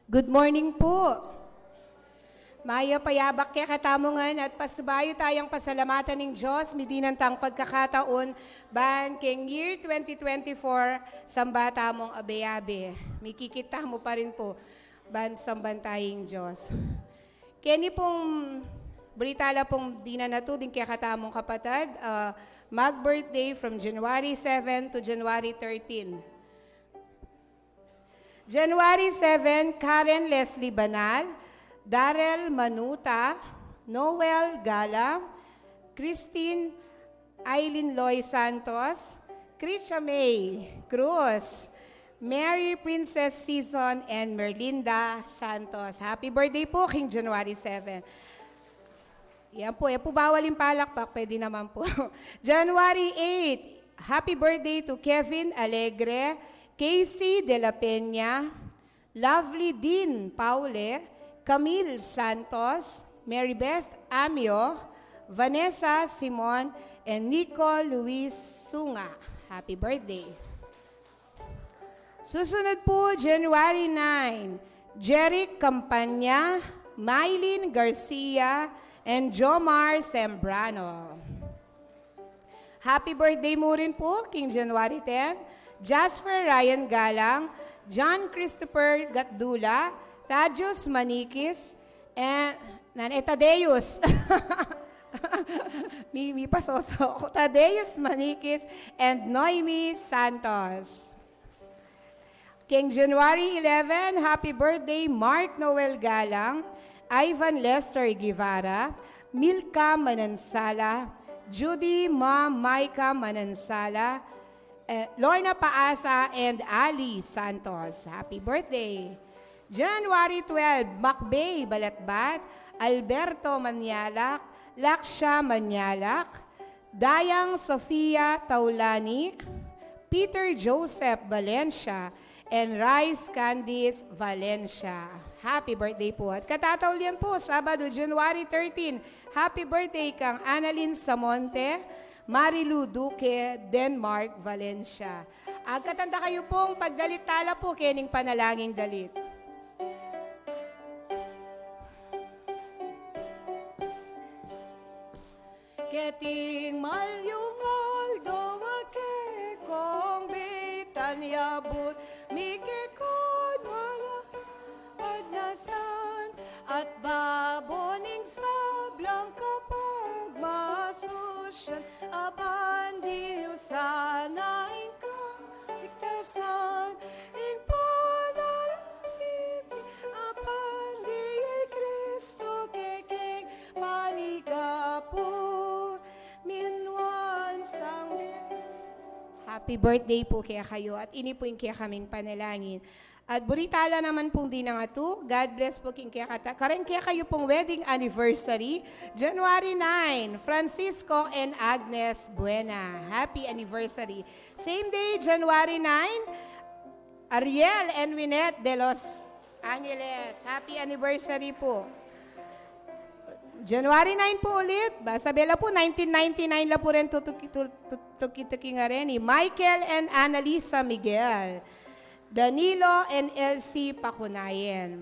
Good morning po. Maya payabak kaya katamongan at pasbayo tayong pasalamatan ng Diyos, midinantang pagkakataon, ban keng year 2024, sambata mong abe-abe. Mikikita mo pa rin po, ban samban tayong Diyos. Kani pong britala pong di na natuding kaya katamong kapatid, mag-birthday from January 7 to January 13. January 7, Karen Leslie Banal, Darrell Manuta, Noel Gala, Christine Eileen Loy Santos, Krisha May Cruz, Mary Princess Season, and Merlinda Santos. Happy birthday po, King January 7. Yan po, bawal yung palakpak, pwede naman po. January 8, happy birthday to Kevin Alegre, Casey De La Peña, Lovely Dean Paule, Camille Santos, Marybeth Amio, Vanessa Simon, and Nico Luis Sunga. Happy birthday. Susunod po, January 9, Jeric Campanya, Mylene Garcia, and Jomar Sembrano. Happy birthday mo rin po, King January 10, Jasper Ryan Galang, John Christopher Gatdula, Tadius Manikis, and Tadeus. Mimi pasoso ako. Tadeus Manikis and Noemi Santos. King January 11, happy birthday Mark Noel Galang, Ivan Lester Guevara, Milka Manansala, Judy Ma Maika Manansala, Lorna Paasa, and Ali Santos. Happy birthday. January 12, Macbay Balatbat, Alberto Manyalak, Laksha Manyalak, Dayang Sofia Taulani, Peter Joseph Valencia, and Rice Candice Valencia. Happy birthday po. At katataulian po, Sabado, January 13, happy birthday kang Annalyn Samonte, Marilu Duque, Denmark, Valencia. Agkatanda kayo pong pagdalit tala po, kening panalangin dalit. Keting malyungal doa ke kong bitanyabut, mikikon wala pagnasan, at baboning sablang kapag masusyan, apan diyo sana ika iktasan, ing panalangin, apan diyo Kristo keking panigapon, minwan sang Happy birthday po kaya kayo at ini po yung kaya kaming panalangin. At buritala naman pong di na nga to. God bless po king kaya kata. Karen kaya kayo pong wedding anniversary. January 9, Francisco and Agnes Buena. Happy anniversary. Same day, January 9, Ariel and Winette de Los Angeles. Happy anniversary po. January 9 po ulit. Sabela po, 1999 la po rin tuki nga rin. Michael and Annalisa Miguel. Danilo and Elsie Pakunayen.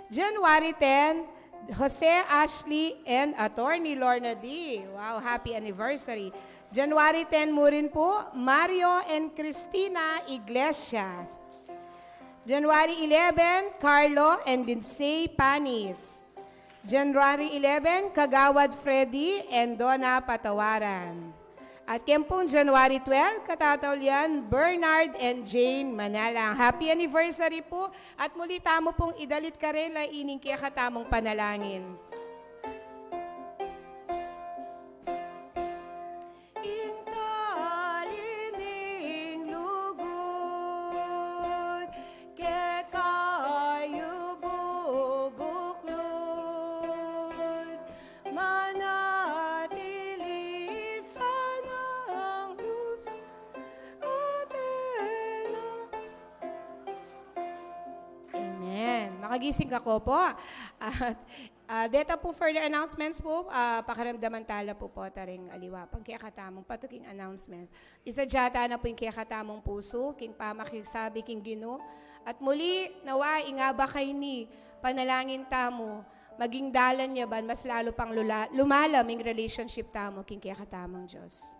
January 10, Jose Ashley and Attorney Lorna D. Wow, happy anniversary. January 10 mo rin po, Mario and Cristina Iglesias. January 11, Carlo and Dinsay Panis. January 11, Kagawad Freddy and Donna Patawaran. At kempong January 12, katataulian, Bernard and Jane Manalang. Happy anniversary po at muli tamo pong idalit karela ining kaya katamong panalangin. Intalining lugod, ke kayo bubuklod, manatili sana ang luz atena. Amen. Makagising ako po. At Data po further announcements po, pakaramdaman tala po taring aliwa, pang kaya katamong patuking announcement. Isa jata na po yung kaya katamong puso, king pamakisabi king Gino. At muli, nawa, ingaba kay ni, panalangin tamo, maging dalan niya ban, mas lalo pang lumalaming relationship tamo, king kaya katamong Diyos.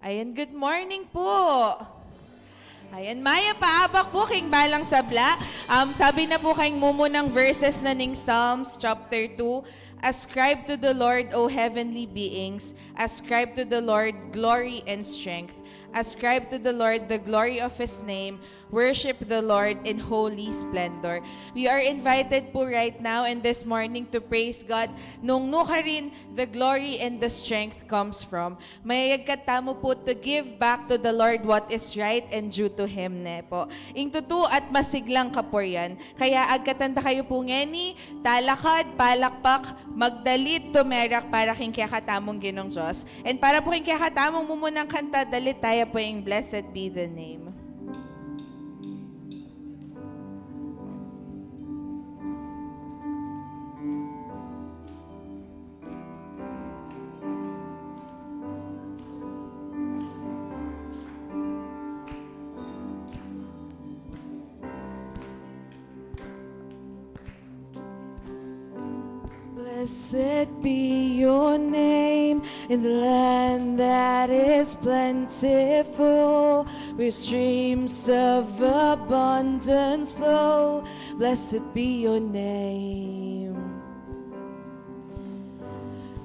Ayan, good morning po. Ayan, Maya, paabak po king balang sabla. Sabi na po kayong mumunang verses na ning Psalms chapter 2. Ascribe to the Lord, O heavenly beings. Ascribe to the Lord glory and strength. Ascribe to the Lord the glory of His name. Worship the Lord in holy splendor. We are invited po right now and this morning to praise God. Nung nuka rin, the glory and the strength comes from. Mayayag katamo po to give back to the Lord what is right and due to Him ne po. Ing tutu at masiglang kapuryan. Kaya agkatanda kayo po ngeni, talakad, palakpak, magdalit, tumerak para king kakatamong ginong Diyos. And para po king kakatamong mumunang kanta, dalit tayo po yung blessed be the name. Blessed be your name in the land that is plentiful, where streams of abundance flow. Blessed be your name.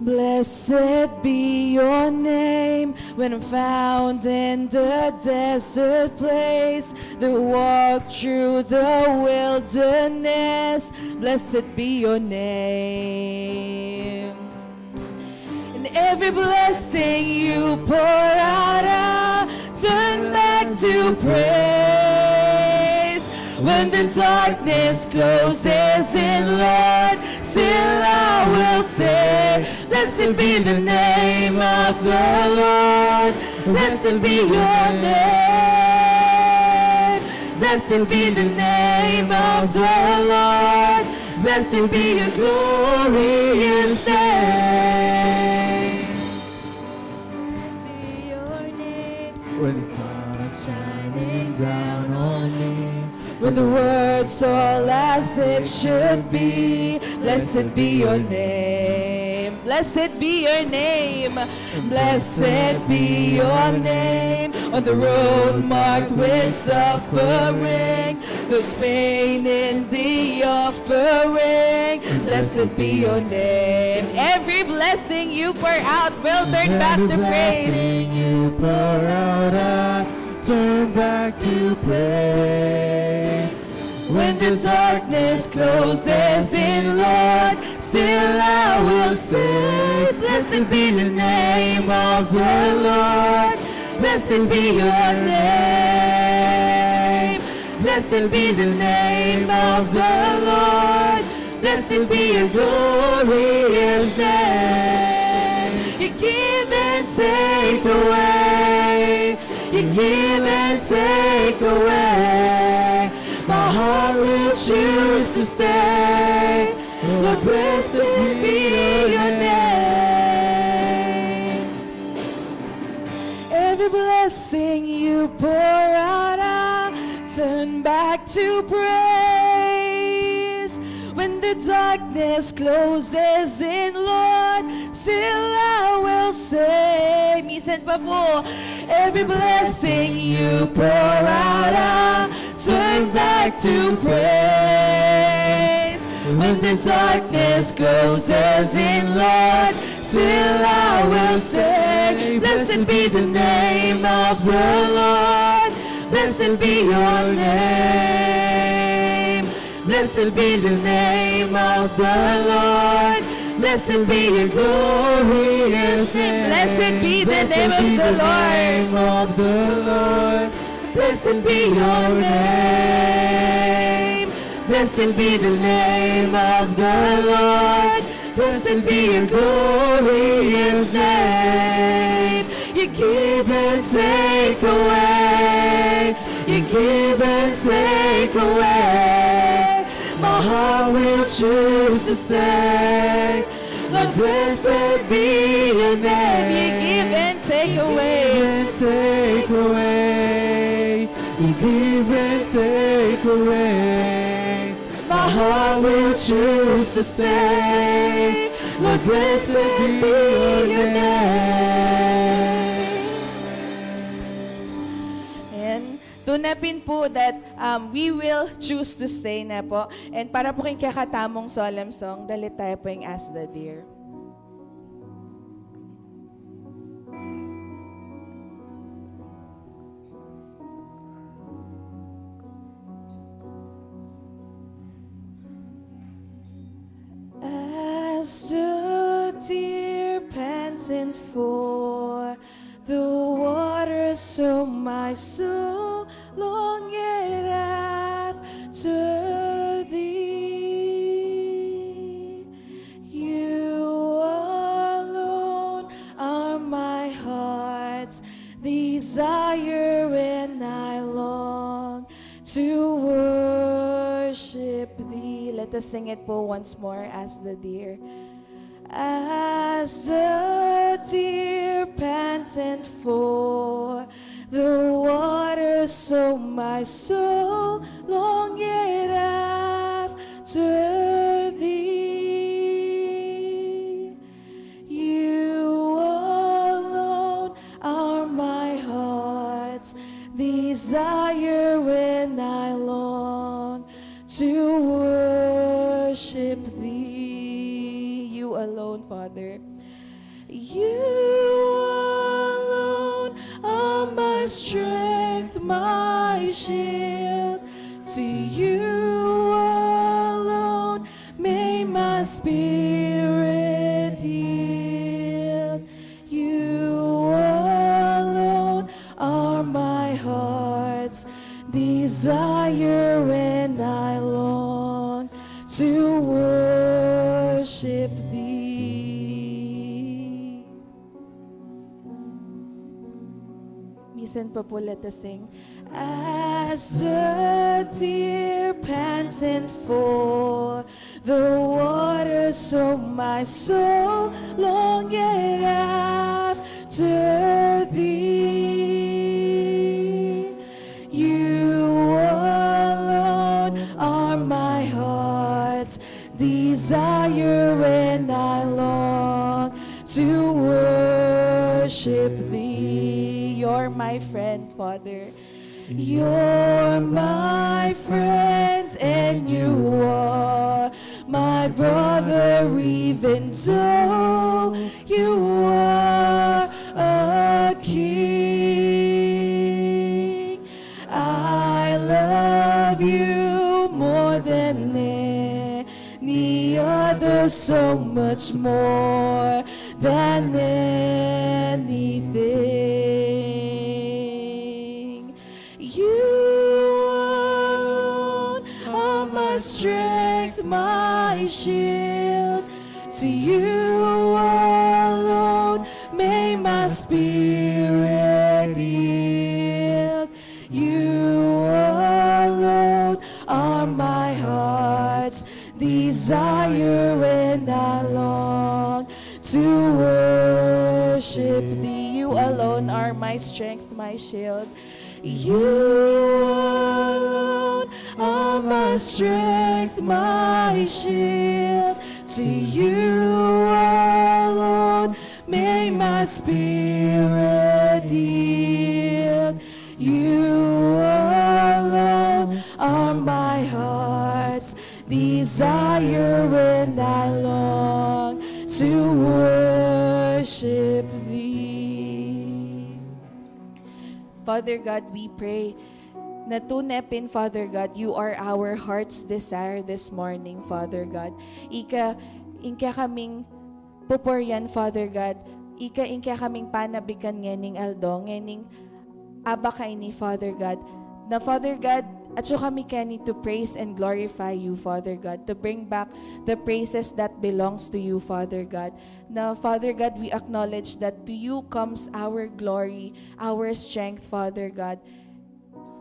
Blessed be your name when I'm found in the desert place, that walk through the wilderness. Blessed be your name. And every blessing you pour out, I'll turn back to praise. When the darkness closes in, Lord, still I will say, blessed be the name of the Lord. Blessed be your name. Blessed be the name of the Lord. Blessed be your glorious name. Be your name. When the sun is shining down on me, When the world's all as it should be, blessed be your name. Blessed be your name. Blessed be your name. On the road marked with suffering, there's pain in the offering. Blessed be your name. Every blessing you pour out will turn back to praise. blessing you pour out, I turn back to praise. When the darkness closes in, Lord, still I will say, blessed be the name of the Lord. Blessed be your name. Blessed be the name of the Lord. Blessed be your glorious name. You give and take away. You give and take away. My heart will choose to stay. Lord, blessed be your name. Every blessing you pour out, I'll turn back to praise. When the darkness closes in, Lord, still I will say, minsan pa po, every blessing you pour out, I'll turn back to praise. When the darkness closes in, Lord, still I will say, blessed be the name of the Lord. Blessed be your name. Blessed be the name of the Lord. Blessed be your glorious name. Blessed be the name of the Lord. Blessed be your name. Blessed be the name of the Lord. Blessed be your glorious name. You give and take away. You give and take away. My heart will choose to say, Lord, blessed be your name. You give and take away. Take away. You give and take away. My heart will choose to say, Lord, blessed be your name. tunapin po that we will choose to stay na po. And para po kayong kakatamong solemn song, dalit tayo po yung As the Deer. As the deer panting for the water, so my soul longeth after thee. You alone are my heart's desire, and I long to worship thee. Let us sing it po once more, as the deer. As the deer panting for the water, so my soul longeth after thee. You alone are my heart's desire, when I long to worship thee. You alone, Father. You alone are my strength, my shield. To you alone may my spirit yield. You alone are my heart's desire, when I long to worship thee. Minsan pa po, let us sing. As the deer panting for the water, so my soul longeth after thee. You alone are my heart's desire, and I long to worship thee. You're my friend, Father. You're my friend, and you are my brother, even though you are a king. I love you more than any other, so much more than anything. You alone are my strength, my shield. To you alone may my spirit yield. You alone are my heart's desire, and I long to worship thee. You alone are my strength, my shield. You alone are my strength, my shield. To you alone may my spirit yield. You alone are my heart's desire, and I long to worship thee. Father God, we pray na tunepin, Father God, you are our heart's desire this morning, Father God. Inka kaming pupuryan, Father God. Inka kaming panabikan ngening aldo, ngening abakay ni Father God. Na Father God, at so kami kani to praise and glorify you, Father God, to bring back the praises that belongs to you, Father God. Now, Father God, we acknowledge that to you comes our glory, our strength, Father God.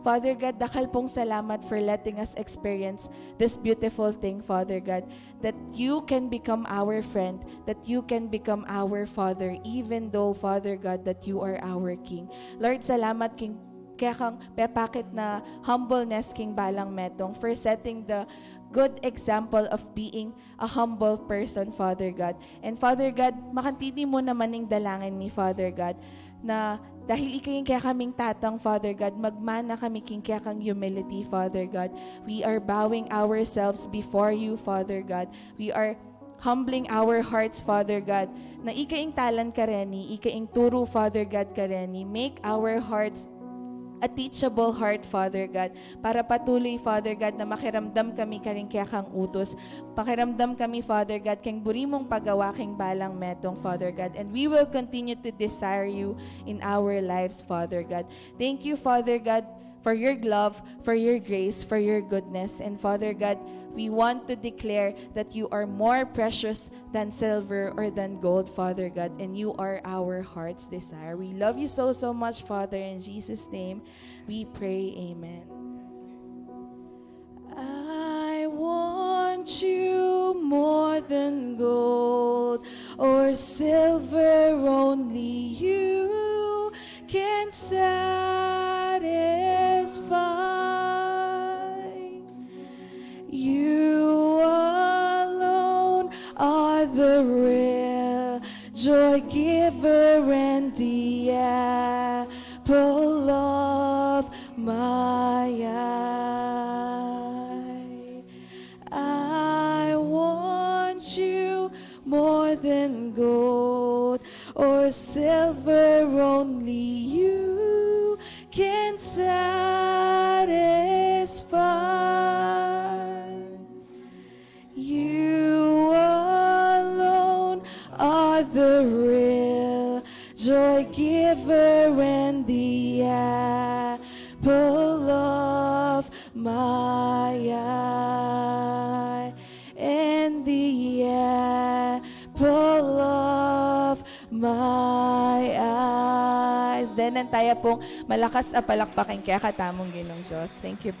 Father God, dakal pong salamat for letting us experience this beautiful thing, Father God, that you can become our friend, that you can become our Father, even though, Father God, that you are our King. Lord, salamat King, kaya kang pepakit na humbleness King Balang Metong for setting the good example of being a humble person, Father God. And Father God, makantindi mo naman ng dalangin ni Father God, na Dahil ikay kaya kaming tatang, Father God, magmana kami king kaya kang humility, Father God. We are bowing ourselves before you, Father God. We are humbling our hearts, Father God, na ikaing talan kareni, ikaing turo, Father God, kareni. Make our hearts a teachable heart, Father God, para patuloy, Father God, na makiramdam kami karing kaya kang utos. Pakiramdam kami, Father God, kang buri mong pagawa king balang metong, Father God. And we will continue to desire you in our lives, Father God. Thank you, Father God, for your love, for your grace, for your goodness. And Father God, we want to declare that you are more precious than silver or than gold, Father God, and you are our heart's desire. We love you so, so much, Father. In Jesus' name, we pray, amen. I want you more than gold or silver, only you can satisfy. You alone are the real joy giver and the apple of my eye. I want you more than gold or silver, only you can satisfy. You alone are the real joy giver and the apple of my eye, and the apple of my eyes. Then, tayo pong malakas a palakpakin kaya katamong Ginong Diyos. Thank you.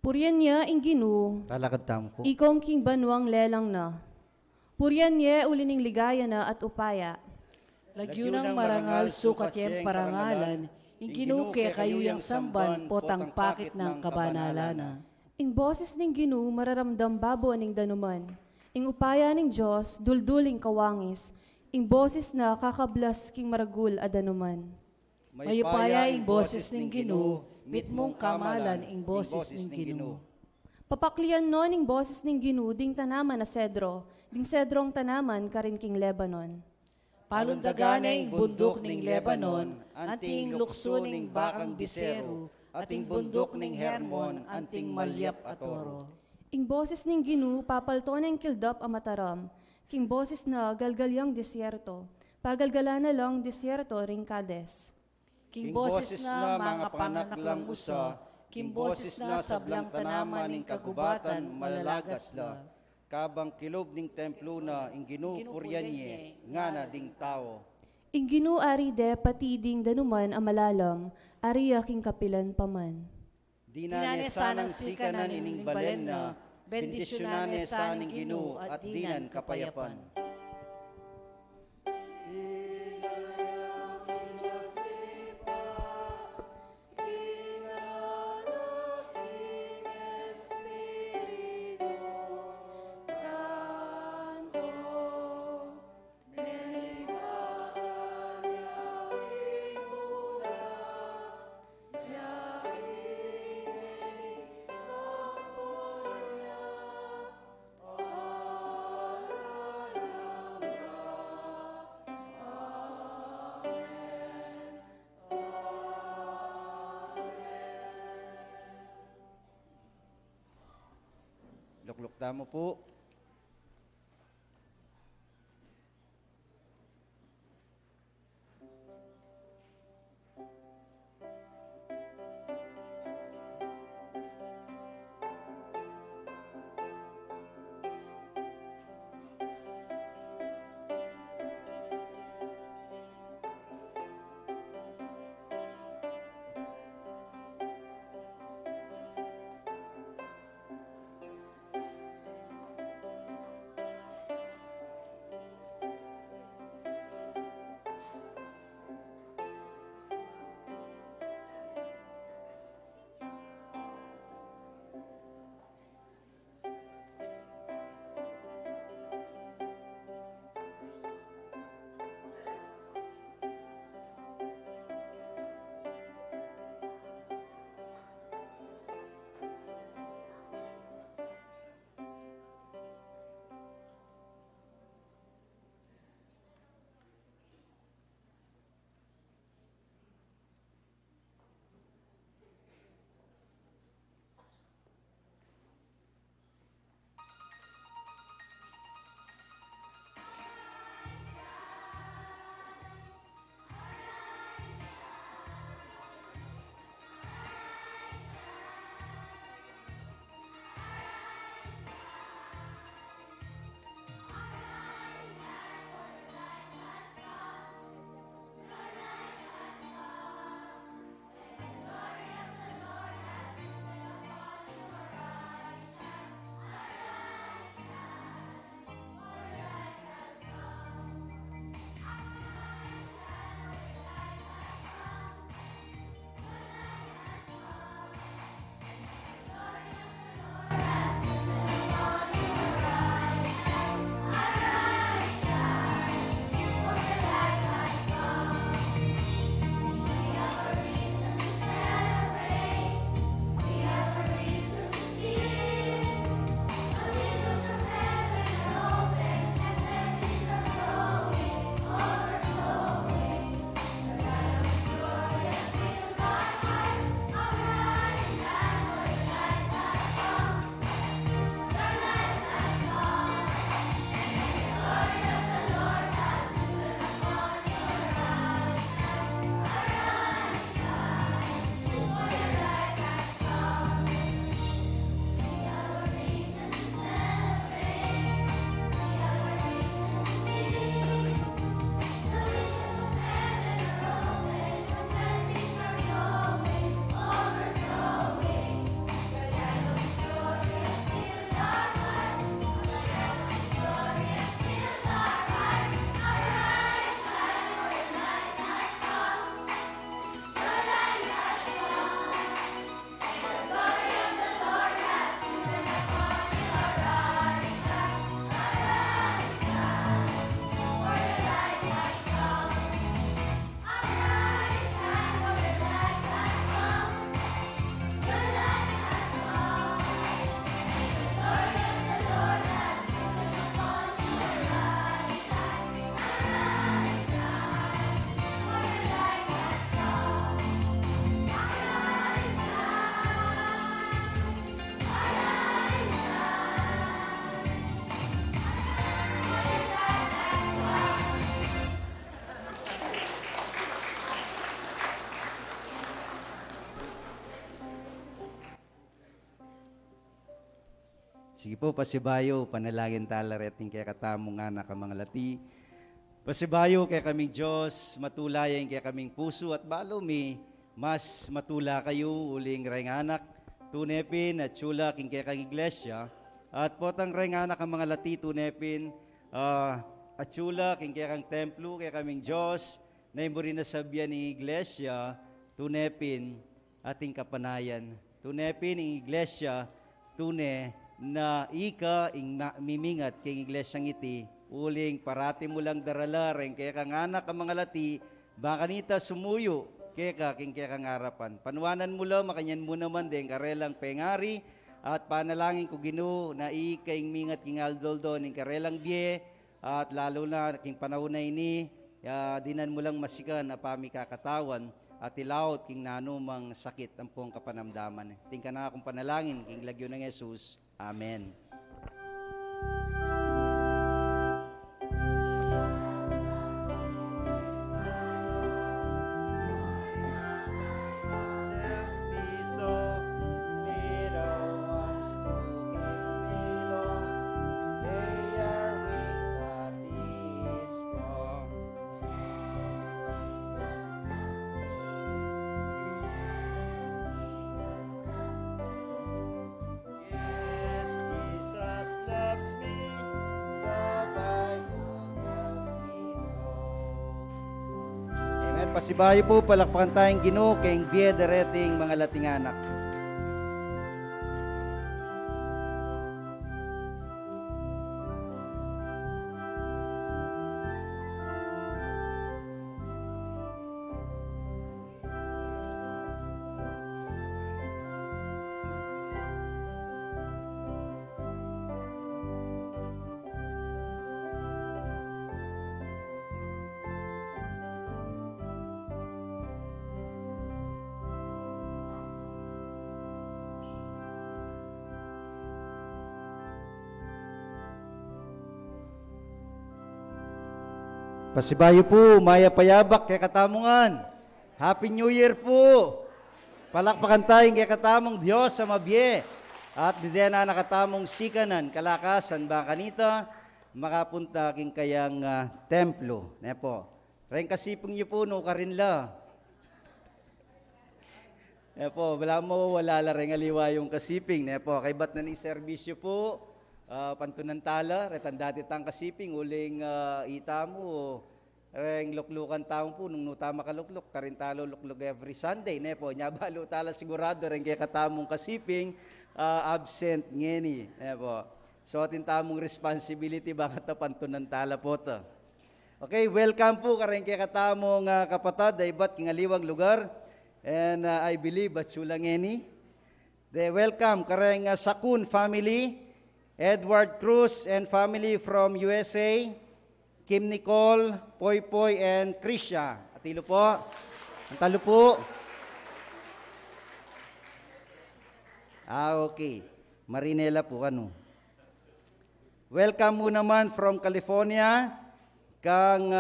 Purian niya ing Ginoo, Talakad tamo po. ikong king banwang lelang na. Purian niya ulining ligaya na at upaya. Lagyunang marangal sukat yem parangalan, inginuke kayo yang samban potang pakit ng kabanalana. Ing boses ning Ginoo mararamdam babo aning danuman. Ing upaya ning Dios dulduling kawangis. Ing boses na kakablas king maragul a danuman. Mayupaya ing boses ning Ginoo, mitmong kamalan ing boses ning Ginoo. Papaklian no ning boses ning Ginoo ding tanaman na sedro, ding sedrong tanaman karin king Lebanon. Palundagana ing bundok ning Lebanon, anting lukso ning bakang bisero, ating bundok ning Hermon, anting malyap atoro. Ing boses ning Ginoo papalto ning kildap a mataram, king boses na galgalyang disyerto, pagalgala na lang disyerto ring Kades. King boses na mga panganaklang usa, king boses na sablang tanaman ning kagubatan malalagas la. Kabang kilob ning templo na ing ginupuryan nga na ding tao. Ing Ginoo ari de pati ding danuman a malalam, ari king kapilan paman. Dinane sanang sikanan ining balen na, bendisyonane saning Ginoo at dinan kapayapan. Lukluk tamo po. Sige po, pasibayo, panalangin tala reting kaya katamo nga na mga lati. Pasibayo kaya kaming Diyos, matulayan kaya kaming puso at balumi, mas matula kayo uling reng anak, tunepin at chula king kaya kang iglesia, at potang reng anak ang mga lati tunepin, at chula king kaya kang templo kaya kaming Diyos, na imo rin nasabyan ng iglesia, tunepin ating kapanayan. Tunepin ng iglesia, tune na ika ing mimingat king iglesyang iti, uling parati mo lang daralareng kaya kang anak ang mga lati, baka nita sumuyo, kaya king kaya kang harapan. Panuwanan mo lang, makanyan mo naman din karelang pengari, at panalangin ko Ginoo na ika ing mingat king aldoldo ning karelang biye, at lalo na king panahon na ini, dinan mo lang masikan na pami kakatawan, at ilaot king nanumang sakit ang pong kapanamdaman. Tingka na akong panalangin, king lagyo ng Jesus. Amen. Tells me so, little ones to him belong. They are weak, but he is strong. Yes, Jesus loves me, the Bible tells me so. Amen. Pasibayo po, palakpakan tayong Ginoo, kayong biye dareting mga lating anak. Pasibayo po, maya payabak kay katamungan. Happy New Year po. Palakpakan tayong kay katamong Diyos sa mabye. At di na nakatamong sikanan, kalakasan ba kanita, makapunta king kayang templo. Nepo. Ren kasipong niyo po, no karinla. Nepo, wala la rin aliwa yung kasiping. Nepo, kay bat na ni serbisyo po, pantunan tala, retandati tang kasiping, uling ita mo, reng luklukan taong po, nung nutama ka lukluk, karin talo lukluk every Sunday, nepo, nyabalo tala sigurado, rin kaya katamong kasiping, absent ngeni, nepo. So, atin tamong responsibility, baka ta pantunan tala po to. Okay, welcome po, karin kaya katamong kapatad, ay ba't kingaliwag lugar, and I believe, at sulang ngeni. They welcome, karing Sakun family, Edward Cruz and family from USA, Kim Nicole, Poy Poy, and Krisha. Atilo po. Antalo po. Okay. Marinela po, ano. Welcome mo naman from California, kang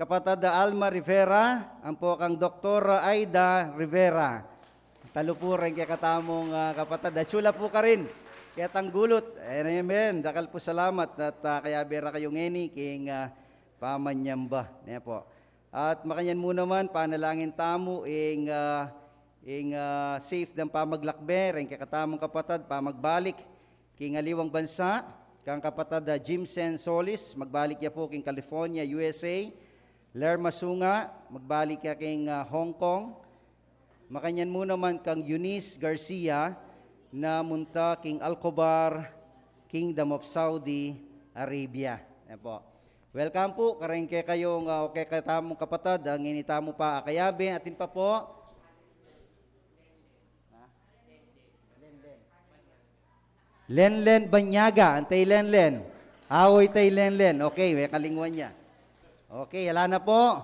kapatid Alma Rivera, ang po kang Dr. Aida Rivera. Talo po rin kaya katamong kapatid. Sula po ka rin. Kaya tanggulot, amen, dakal po salamat at kaya bera kayo ngeni king pamanyamba. Niya po. At makanyan mo naman, panalangin tamo ing safe ng pamaglakbe, rin kakatamong kapatid, pamagbalik king aliwang bansa, kang kapatid Jimsen Solis, magbalik ya po king California, USA, Lerma Sunga, magbalik ya king Hong Kong, makanyan mo naman kang Eunice Garcia, na munta king Alcobar, Kingdom of Saudi Arabia. Yan po. Welcome po, karing kay kayong kay katamong kapatid, ang initamo pa akayabe, atin pa po. Lenlen Banyaga, antay Lenlen. Awoy tay Lenlen. Okay, may kalingwan niya. Okay, hala na po.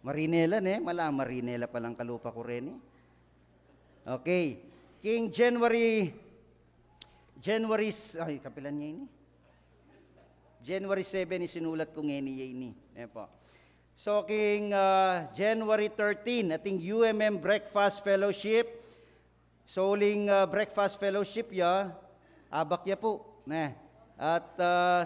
Marinela mala Marinela palang kalupa ko rin Okay. King January, ay, kapilan niya ini? January 7, isinulat ko ngayon niya ini. Yan po. So, King January 13, ating UMM Breakfast Fellowship. So, uling breakfast fellowship ya, abak ya po. At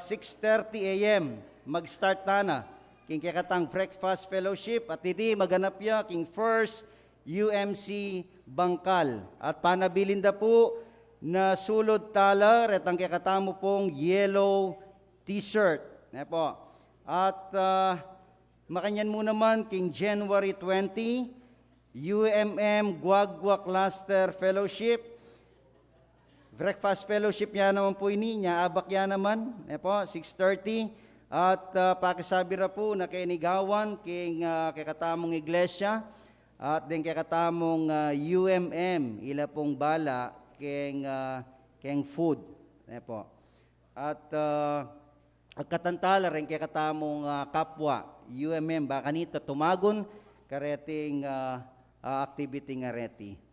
6:30 a.m. mag-start na king kekatang breakfast fellowship at hindi maganap ya king first UMC Bangkal. At panabilin da po na sulod tala retang kekatamo pong yellow t-shirt. Po. At makanyan mo naman king January 20, UMM Guagua Cluster Fellowship. Breakfast fellowship niya naman po ini, niya abak yan naman, po, 6:30. At pakisabi ra po na kainigawan king kakatamong iglesia at din kakatamong UMM, ila pong bala king food. Po. At katantala rin kakatamong kapwa, UMM, baka nito tumagon kareting activity nga reti.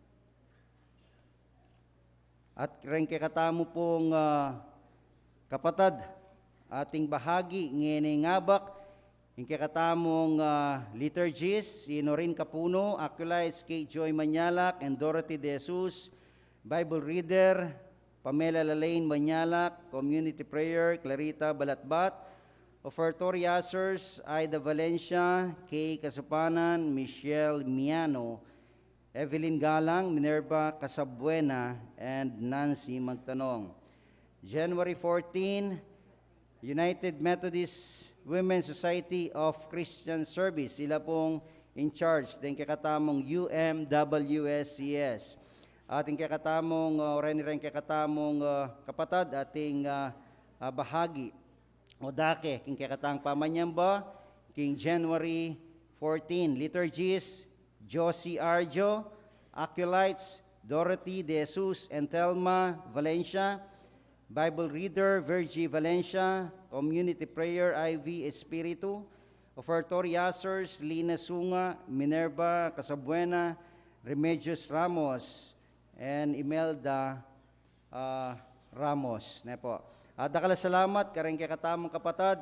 At rin kakatamo pong kapatad, ating bahagi ngini ngabak yung kakatamong liturgies, si Norin Capuno, Acolytes Kay Joy Manyalak and Dorothy De Jesus, Bible Reader, Pamela Lalaine Manyalak, Community Prayer, Clarita Balatbat, Offertory Answers, Aida Valencia, Kay Kasupanan, Michelle Miano, Evelyn Galang, Minerva Casabuena, and Nancy Magtanong. January 14, United Methodist Women's Society of Christian Service, sila pong in charge, din kakatamong UMWSCS. Ating kakatamong, rin kakatamong kapatad, ating bahagi, o dake, king kakatang pamanyamba, king January 14, liturgies, Josie Arjo, Acolytes, Dorothy De Jesus and Telma Valencia, Bible Reader, Virgie Valencia, Community Prayer, IV Espiritu, Offertory Answers, Lina Sunga, Minerva Casabuena, Remedios Ramos, and Imelda Ramos. Po. Dakala salamat, kareng kakatamang kapatad,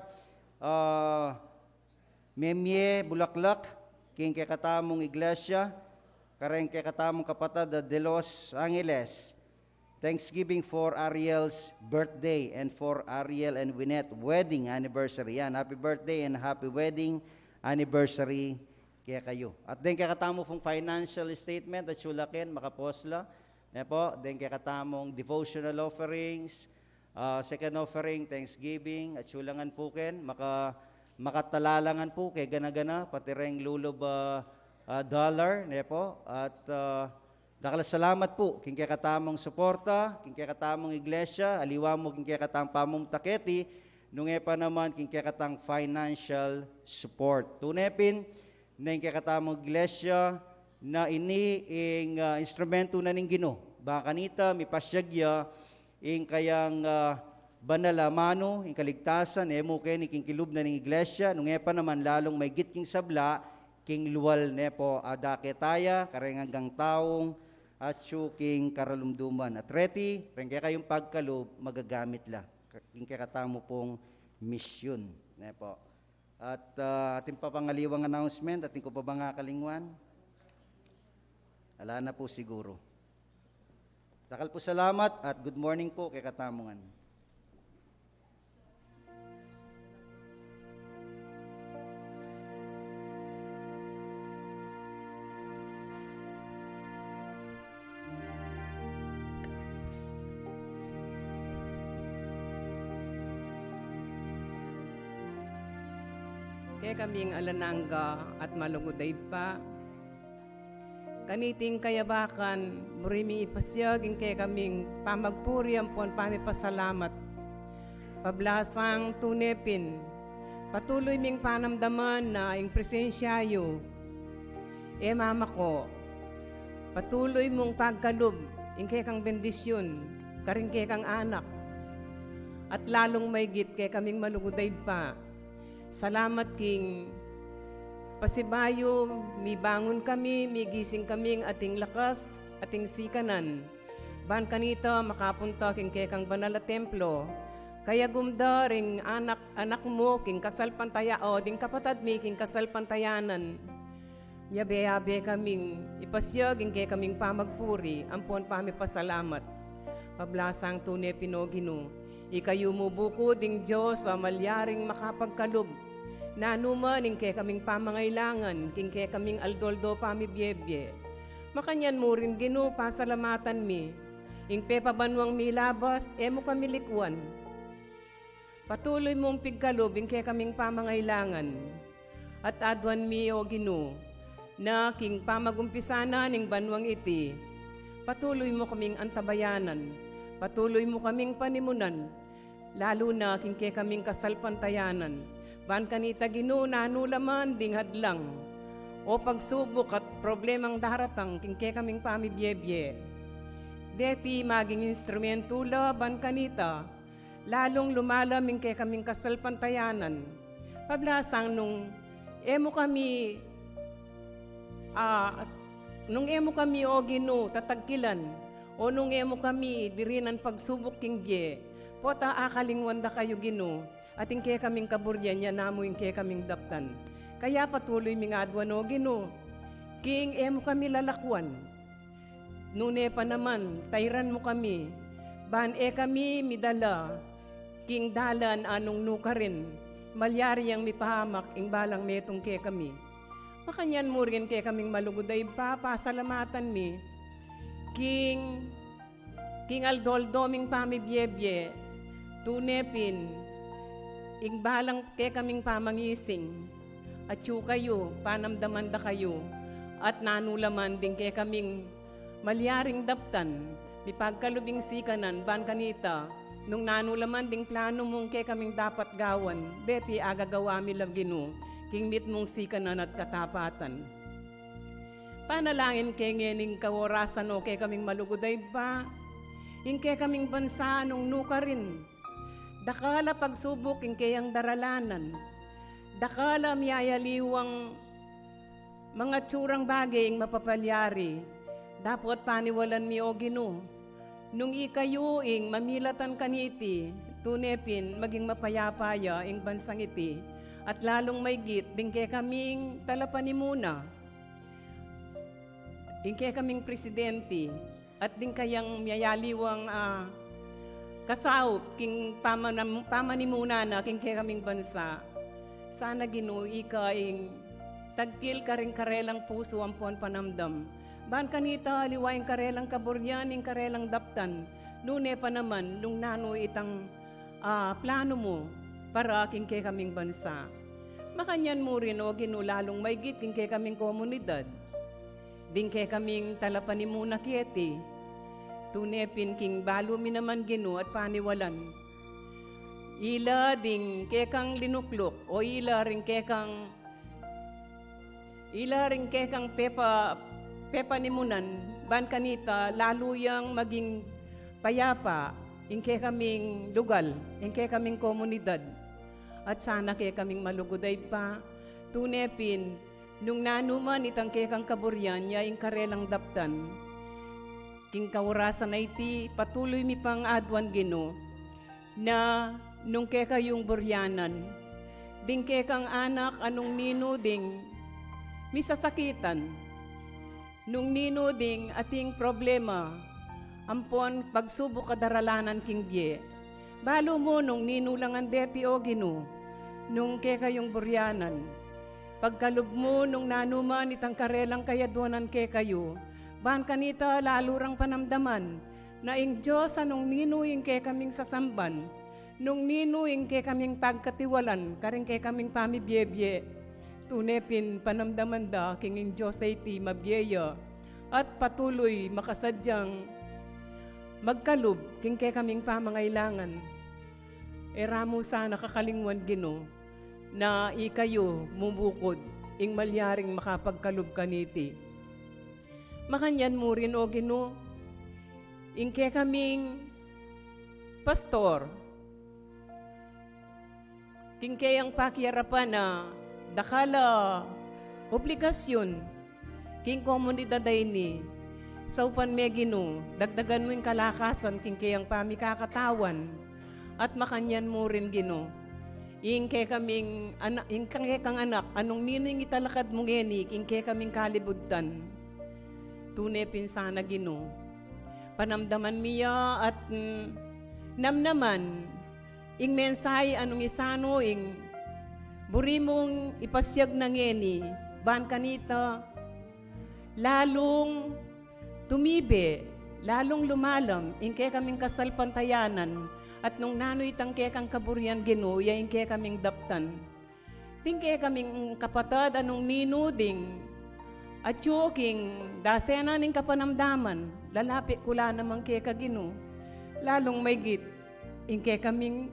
Memye Bulaklak, king kakatamong iglesia, kareng kakatamong kapatad de Los Angeles. Thanksgiving for Ariel's birthday and for Ariel and Winette wedding anniversary. Yan, happy birthday and happy wedding anniversary kaya kayo. At din kakatamo pong financial statement at sulakin, makaposla. Po, din kakatamong devotional offerings, second offering, Thanksgiving, at sulangan po ken, makatalalangan po kay gana-gana, pati rin lulob dollar, po, at dakala salamat po, king kakatamong suporta, king kakatamong iglesia, aliwa mo king kakatamong pamumtaketi, nung pa naman king kakatang financial support. Tunepin na king kakatamong iglesia na ini ing instrumento na ning Ginoo. Baka nita mipasyagya ing kayang banala mano, ing kaligtasan, mo ken king kilub na ning iglesia, nung pa naman lalong may git king sabla, king luwal po adake taya, karenganggang taong, at king karalumduman. At reti, rin kaya kayong pagkalob, magagamit la. King kakatamo pong misyon. Po. At ating papangaliwang announcement, ating ko pa ba nga kalingwan? Ala na po siguro. Dakal po salamat at good morning po kay katamungan. Kaya kaming alanangga at maluguday pa. Kaniting kayabakan, murimi ipasyagin kaya kaming pamagpuri ang puan pamipasalamat. Pablasang tunepin, patuloy ming panamdaman na ang presensyayo. Mama ko, patuloy mong pagkalob, ing kaya kang bendisyon, karing kaya kang anak. At lalong maygit kaya kaming maluguday pa. Salamat king pasibayo, mibangon kami, migising kaming ating lakas, ating sikanan. Ban kanita makapunta king kekang banal na templo, kaya gumda ring anak mo king kasal pantaya o ding kapatad mi king kasal pantayanan. Yabe-yabe kaming ipasyag king kaya kaming pamagpuri, ampon pami pasalamat. Pablasang tunepin o Ginoo, ikayo mo buko ding Diyos sa malyaring makapagkalob. Nanuman ing kay kaming pamangailangan, king kay kaming aldoldo pamibyebye. Makanyan mo rin Ginoo pasalamatan mi, ing pepabanwang milabas, emo kami likwan. Patuloy mong pigkalob ing kay kaming pamangailangan. At adwan mi o Ginoo, na king pamagumpisana ning banwang iti, patuloy mo kaming antabayanan, patuloy mo kaming panimunan, lalo na king kay kaming kasalpantayanan. Ban kanita Ginoo nanulaman ding hadlang, o pagsubok at problemang daratang king kay kaming pamibyebye. Deti maging instrumento ban kanita, lalong lumalaming kay kaming kasalpantayanan. Pablasang nung emo kami o Ginoo tatagkilan, o nung emo kami dirinan pagsubok king bye, pota akalingwanda kayo Ginoo, at ingke kaming kaburyan niya namo ingke kaming daptan. Kaya patuloy mingadwan o Ginoo, king emo kami lalakwan. Nune pa naman, tayran mo kami, ban kami midala, king dalan anong nuka rin, malyari ang mipahamak ing balang metong ke kami. Makanyan mo rin kay kaming maluguday pa, pasalamatan mi. King aldoldoming pamibyebye, tunepin, ing balang kay kaming pamangising, at yu kayo, panamdaman da kayo, at nanulaman din kay kaming malyaring daptan, mipagkalubing sikanan, ban kanita, nung nanulaman ding plano mong kay kaming dapat gawan, deti agagawa mi lang Ginoo, king mit mong sikanan at katapatan. Panalangin kay ngening kaworasan o kay kaming maluguday ba, ing kay kaming bansa nung nuka rin, dakala pagsubok ing kayang daralanan, dakala miyayaliwang mga tsurang bagay ing mapapalyari, dapat paniwalan mi o Ginoo, nung ikayo ing mamilatan kaniti, tunepin maging mapayapaya ing bansang iti, at lalong maygit din kay kaming talapanimuna, ing kay kaming presidente, at din kayang miyayaliwang kasaop king pamanimuna na king kay kaming bansa. Sana Ginoo ika ing tagkil karing karelang puso ampon panamdam. Ban kanita liwaing karelang kaburyan ing karelang daptan. Nune pa naman nung nano itang plano mo para king kay kaming bansa. Makanyan mo rin o Ginoo lalong maygit king kay kaming komunidad. Ding kay kaming talapanimuna kiyeti. Tunepin king balo mi naman Ginoo at paniwalan. Ila ding kay kang linuklok o ila ring kay kang pepa nimunan ban kanita laluyang maging payapa ingke kaming lugal, ingke kaming komunidad. At sana kay kaming maluguday pa, tunepin, nung nanuman itang kay kang kaburyan, niya ing karelang daptan, king kawarasan na iti, patuloy mi pang adwan Ginoo, na nung kay kayong buryanan, ding kay kang anak anong nino ding misasakitan, nung nino ding ating problema, ampon pagsubok kadaralanan king bye. Balo mo nung ninulangan deti o Ginoo, nung kay kayong buryanan. Pagkalob mo nung nanuman itang karelang kayadwanan kay kayo, ban kanita lalurang panamdaman, na ing Diyos anong ninuing kay kaming sasamban, nung ninuing kay kaming pagkatiwalan, karing kay kaming pamibyebye, tunepin panamdaman da king ing Diyos ay ti mabyeya, at patuloy makasadyang magkalob king kay kaming pamangailangan. Eramo sana kakalingwan Ginoo, na ikayo mumukod ing malyaring makapagkalob kaniti. Makanyan mo rin o Ginoo, ing kay kaming pastor, king kay ang pakiarapan na dakala obligasyon king komunidad ay ni sa upan me Ginoo, dagdagan mo yung kalakasan king kay ang pamikakatawan at makanyan mo rin Ginoo. Ing kay kaming ing kay kang anak anong nining italakad mo ngeni king kay kaming kalibutan. Tunepin sana Ginoo. panamdaman miya at namnaman, ing mensahe anong isano, ing burimong ipasyag na ngeni, ban kanita, lalong tumibe, lalong lumalam, ingke kaming kasalpantayanan, at nung nanoy tangke kang kaburian Ginoo, ya ingke kaming daptan. Tingke kaming kapatad anong ninuding, at yuking dasena ning kapanamdaman, lalapit kula namang ke kagino, lalong may git, ingke kaming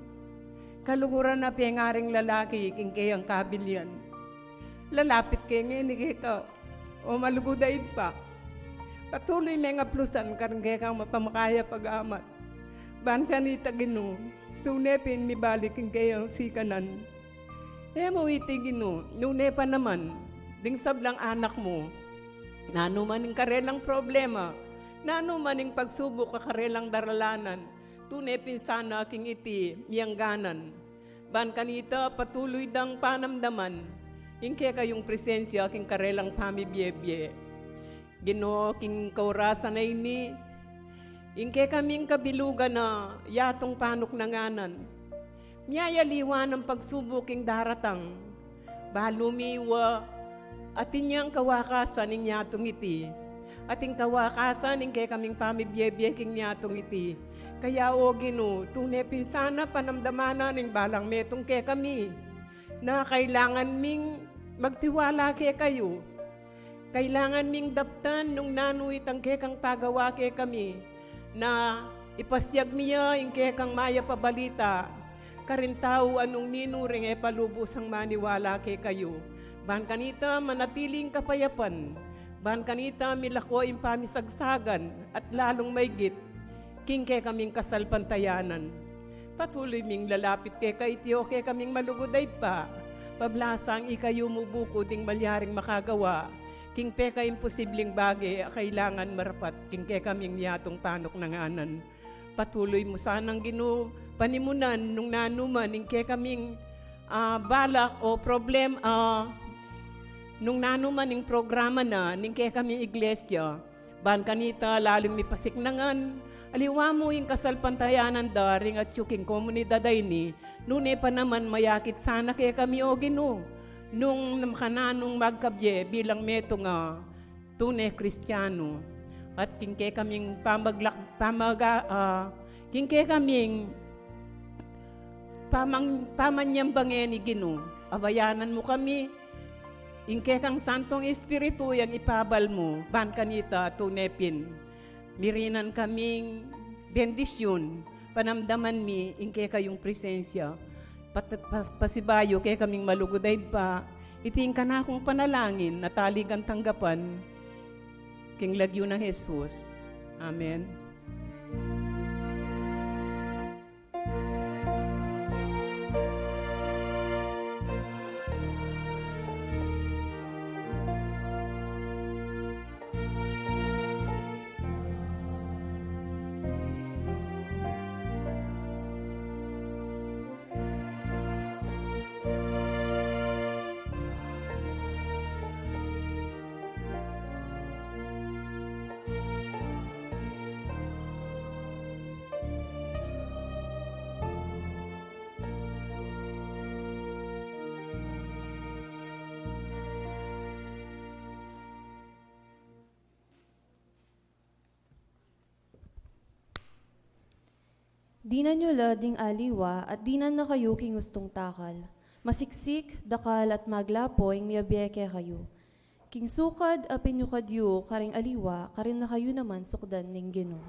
kaluguran na pengaring lalaki, ingke ang kabilyan. Lalapit ke ngeni ka, o maluguday pa. Patuloy may nga plusan karang kang mapamakaya pag-amat. Ban kanita Ginoo, tunepin mi balik kayang sikanan. Mo iti Ginoo, nune pa naman, ding sablang anak mo, nano maning karelang problema, nano maning pagsubok karelang daralanan, tunepin sana aking iti miyangganan. Ban kanita patuloy dang panamdaman, ingke kayong presensya aking karelang pamibiyebye. Ginoo king kaurasan na ini, ingke kaming kabilugan na yatong panok na nganan. Miyayaliwa ng pagsubok ing daratang, balumiwa atin niyang kawakasan ing yatong iti. Ating kawakasan ingke kaming pamibiyebye king yatong iti. Kaya o Ginoo, tunay pinsana panamdamana ning balang metong ke kami, na kailangan ming magtiwala ke kayo. Kailangan ming daptan nung nanuit ang kekang pagawa ke kami, na ipasyag miya ing kekang maya pabalita, karintao anong ninuring e palubusang maniwala ke kayo. Ban kanita manatiling kapayapan, ban kanita milako ing pamisagsagan, at lalong maygit, king ke kaming kasalpantayanan. Patuloy ming lalapit ke kaitiyo ke kaming maluguday pa, pablasang ikayo mubuko ding malyaring makagawa, king peka imposibleng bagay kailangan marapat, king ke kaming yatong panok ng anan. Patuloy mo sanang Ginoo panimunan nung nanuman, ing ke kaming balak o problem, nung nanuman ing programa na, ning ke kaming iglesia, ban kanita lalim mi pasiknangan, aliwa mo yung kasalpantayanan daring at yuking komunidad ay ni, nune pa naman mayakit sana kaya kami o Ginoo, nung nakananong magkabye bilang meto nga tunay Kristiyano. At kingke kaming kingke kaming pamanyambangin ni Ginoo, abayanan mo kami, ingke kang Santong Espiritu yang ipabal mo, ban kanita tunepin. Mirinan kaming bendisyon, panamdaman mi, ingke kayong presensya, pasibayo kay kaming maluguday pa, iting ka na akong panalangin, nataligan tanggapan, king lagyo ng Jesus. Amen. Di na nyo lading aliwa at di na kayo king gustong takal. Masiksik, dakal at maglapoy miyabiyeke kayo. King sukad a pinyukadyo karing aliwa, karin na kayo naman sukdan ning Ginoo.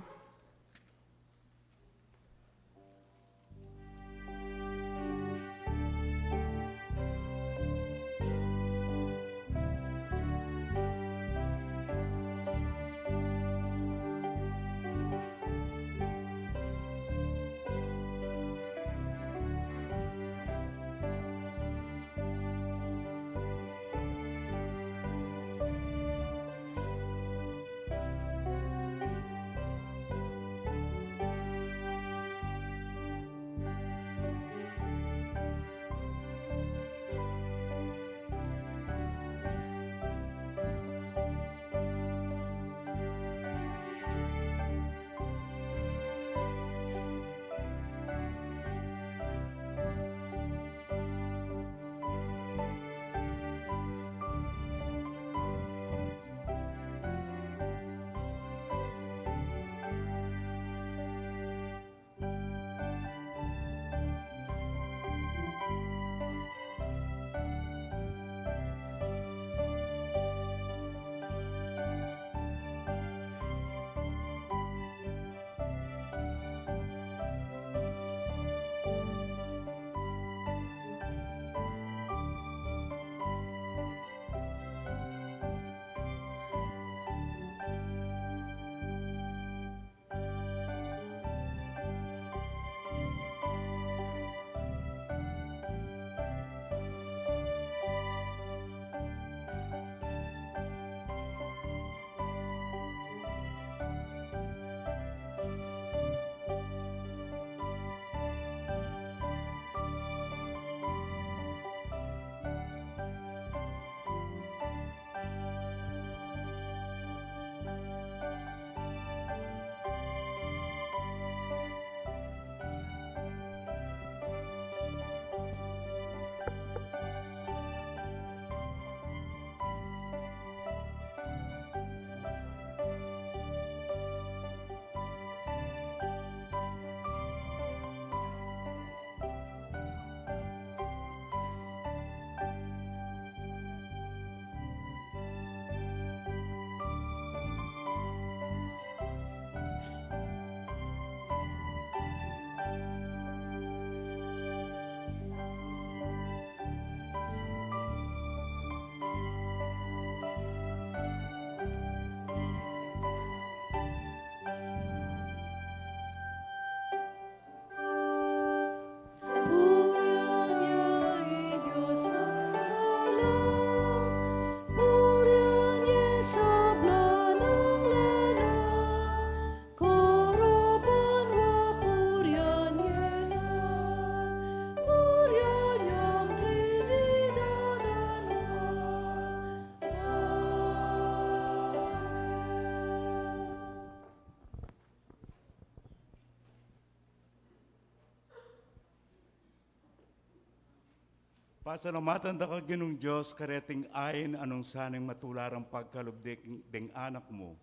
Pasalamatan da ka ginong Diyos, kareting ayin anong sanang matularang pagkalubdek deng anak mo.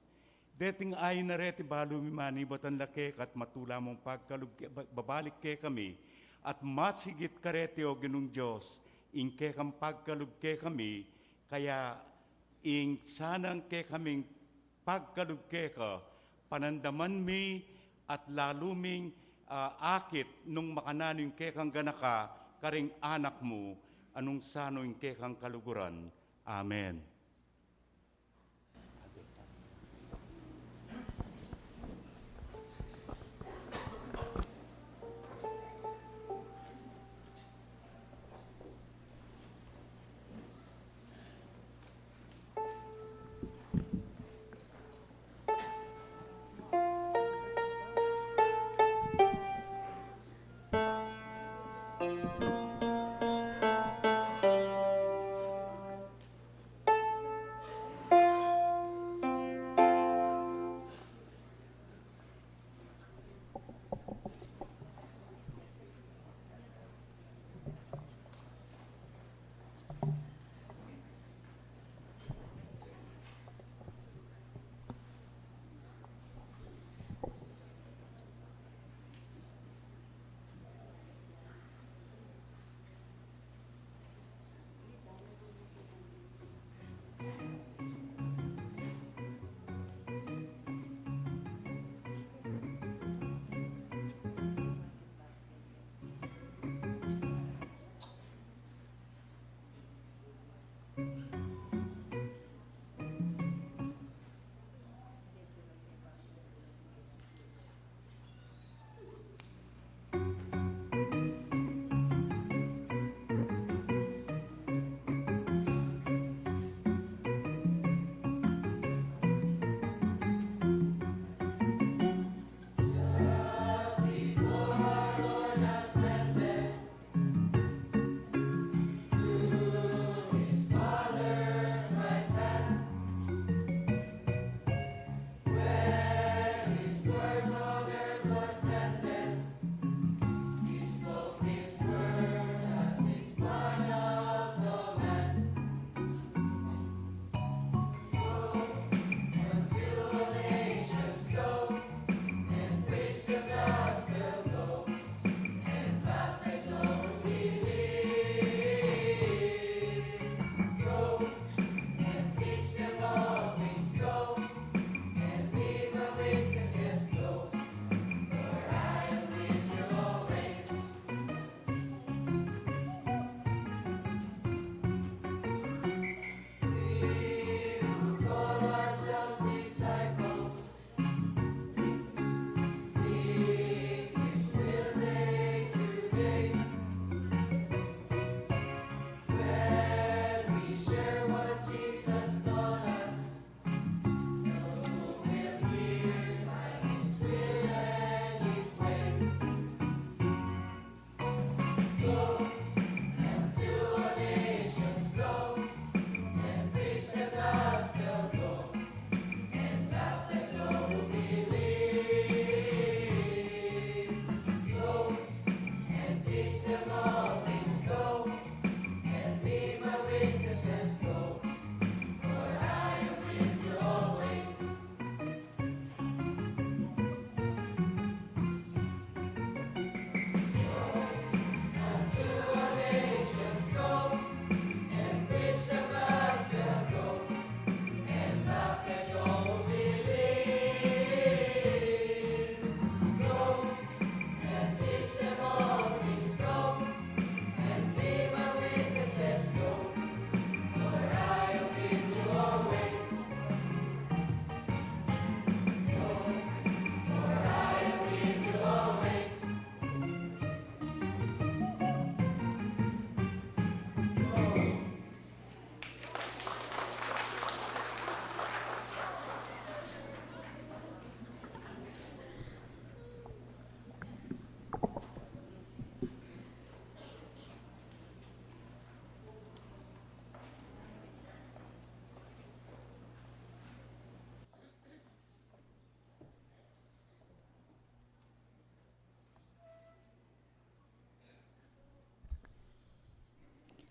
Deting ayin na reti balo mi manibot ang laki at matula mong babalik ke kami, at masigit karete o ginong Diyos, ingke kang pagkalubke kami, kaya ing sanang ke kaming pagkalubke ka, panandaman mi at laluming akit nung makananing ke kang ganaka, karing anak mo, anong sano yung kekang kaluguran. Amen.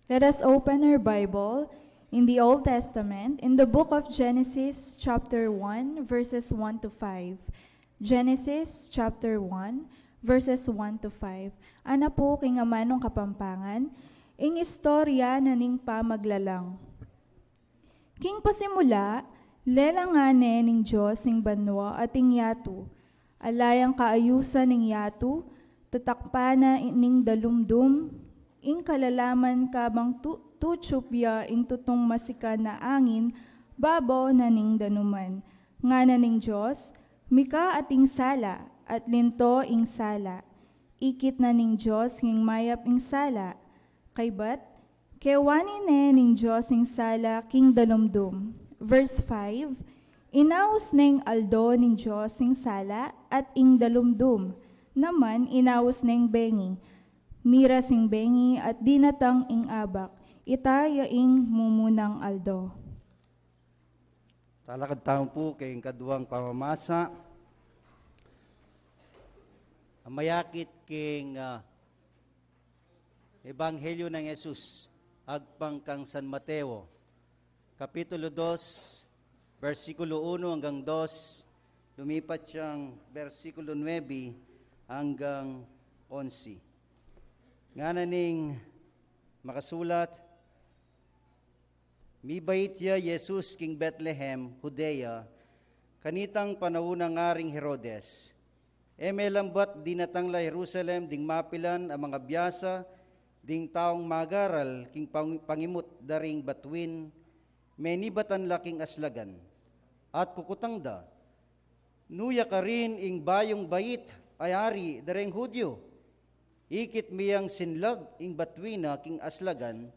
Let us open our Bible in the Old Testament, in the book of Genesis, chapter 1, verses 1 to 5. Genesis, chapter 1, verses 1 to 5. Ana po king amanong kapampangan, ing istorya na ning pamaglalang. King pasimula, lelangane ning Diyos ing banwa at ing yatu. Alayang kaayusan ning yatu, tatakpana ning dalumdum, ing kalalaman kabang tutsupya ing tutong masika na angin, babaw na ning danuman. Nga na ning Diyos, mika ating sala, at linto ing sala. Ikit na ning Diyos nging mayap ing sala. Kaybat, kewani ne ning Diyos ing sala king dalumdum. Verse 5, inaus ning aldo ning Diyos ing sala at ing dalumdum. Naman inaus ning bengi. Mira sing bengi at dinatang ing abak, itaya ing mumunang aldo. Talakad taon po kayong kaduang pamamasa. Amayakit king Ebanghelyo ng Jesus, agpang kang San Mateo, Kapitulo 2, versikulo 1 hanggang 2, lumipat siyang versikulo 9 hanggang 11. Nga na ning makasulat, mibait ya Jesus king Bethlehem, Judea, kanitang panahon ng aring Herodes. Lambat dinatang la Jerusalem, ding mapilan ang mga biyasa, ding taong magaral, king pangimut daring batuin, menibatan laking aslagan. At kukutang da, nuya ka rin ing bayong bait, ay ari dareng Hudyo. Ikit miyang sinlag ing batuina king aslagan,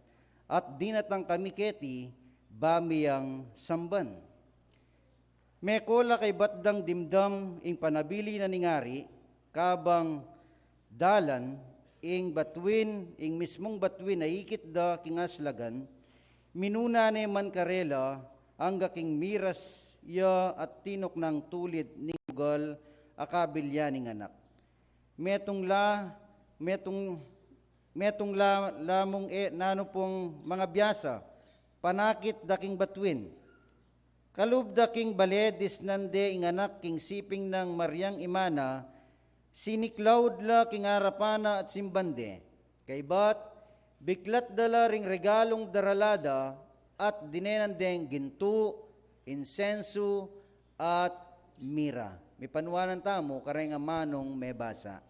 at dinatang kami keti, ba miyang samban. Mekola kay batdang dimdam ing panabili na ningari, kabang dalan ing batuin, ing mismong batuin na ikit da king aslagan, minuna ne man karela, angga king miras ya at tinok ng tulid ning ugal, akabilya ning anak. Metong lamong nano pong mga biyasa, panakit daking batuin. Kalub daking baledis nande ing anak king siping ng Maryang Imana, siniklawd la king arapana at simbande. Kaybat, biklat dala ring regalong daralada at dinenandeng ginto, insenso at mira. May panuwanan tamo kareng amanong may basa.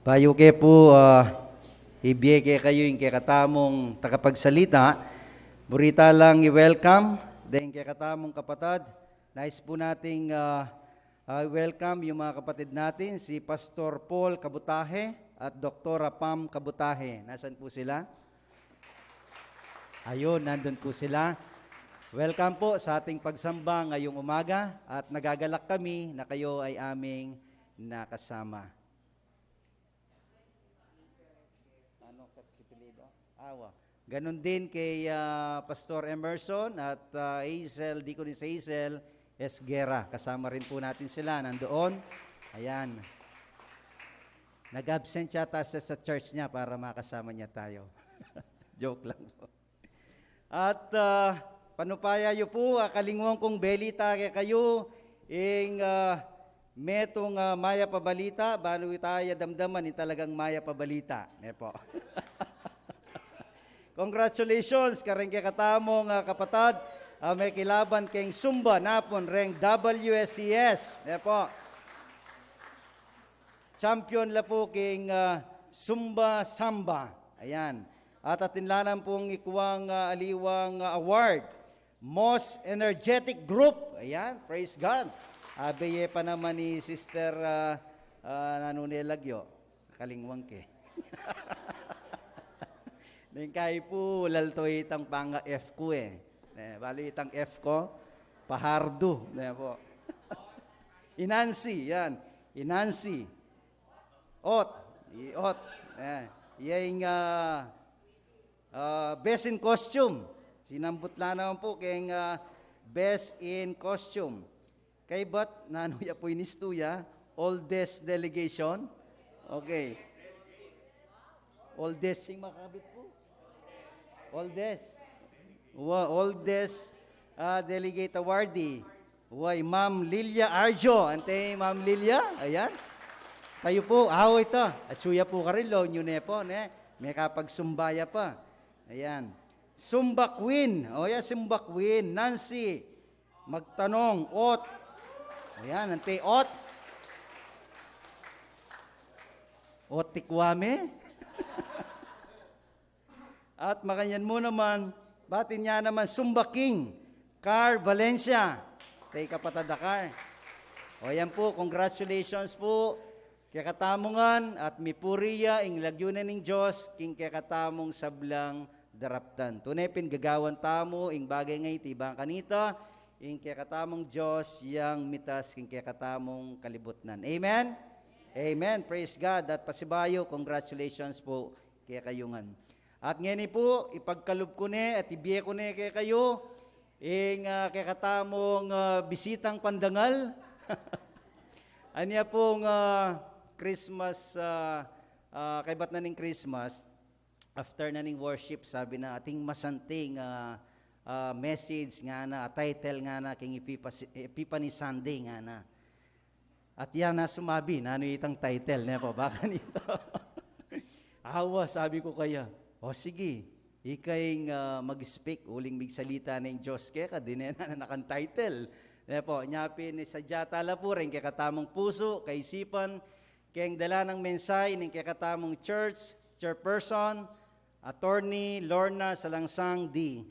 Bayo ke po, ibiyeke kayo yung kakatamong takapagsalita. Burita lang i-welcome, dahil kakatamong kapatid. Nice po nating welcome yung mga kapatid natin, si Pastor Paul Kabutahe at Dr. Pam Kabutahe. Nasaan po sila? Ayun, nandun po sila. Welcome po sa ating pagsamba ngayong umaga at nagagalak kami na kayo ay aming nakasama. Ganon din kay Pastor Emerson at Hazel, Deaconess Hazel Esguera. Kasama rin po natin sila, nandoon. Ayan. Nag-absent yata sa church niya para makasama niya tayo. Joke lang po. At panupaya yo po, kalingwang kong belita kayo, metong maya pabalita, balo tayo damdaman, talagang maya pabalita. Po. Congratulations, karing katamong kapatid, may kilaban keng Sumba, napon, reng WSCS. Po. Champion la po keng Sumba Samba. Ayan. At atinlanan pong ikuwang aliwang award, Most Energetic Group. Ayan, praise God. Abeye pa naman ni Sister Nanunelagyo. Kalingwang ke. Ningkay po, laltoy itang panga F ko Bali itang F ko, pahardo. Po. Inansi, yan. Inansi. Ot. Iot. Yang best in costume. Sinambot na naman po kayong best in costume. Kay ba't nanuya po inistuya? Oldest delegation? Okay. Oldest sing makabit po? Oldest. Oldest delegate awardee. Ma'am Lilia Arjo. Ante, Ma'am Lilia. Ayan. Kayo po, ito. At suya po ka rin, lo, nyo po, may kapagsumbaya pa. Ayan. Sumba Queen. Sumba Queen. Nancy. Magtanong. Ot. Ayan, ante, Ot. Ot Tikwame. At makanyan mo naman, batin niya naman, Sumba King. Car Valencia. Tay kapatid Car. Ayan po, congratulations po. Kaya katamongan at mipuriya ing lagyunan ng Diyos king kaya katamong sablang daraptan. Tunepin gagawan tamo ing bagay ngay tibang kanita ing kaya katamong Diyos yang mitas king kaya katamong kalibutnan. Amen? Amen. Praise God. At pasibayo, congratulations po kaya kayungan. At ngayon po, ipagkalub ko at ibiye ko kaya kayo ing kaya katamong bisitang pandangal. Anya pong Christmas, kaibat na ning Christmas, after na ning worship, sabi na ating masanting message nga na, title nga na, king Epiphany Sunday nga na. At yan na sumabi, na ano itang title, po, baka nito. Awa, sabi ko kaya, sige, ikay mag-speak, uling migsalita ng Diyos, kaya ka, din na nakan-title. Po, nyapin sa jatala po rin, kaya katamong puso, kaisipan, kaya dala ng mensay ng kaya katamong church, chairperson, attorney Lorna Salangsang D.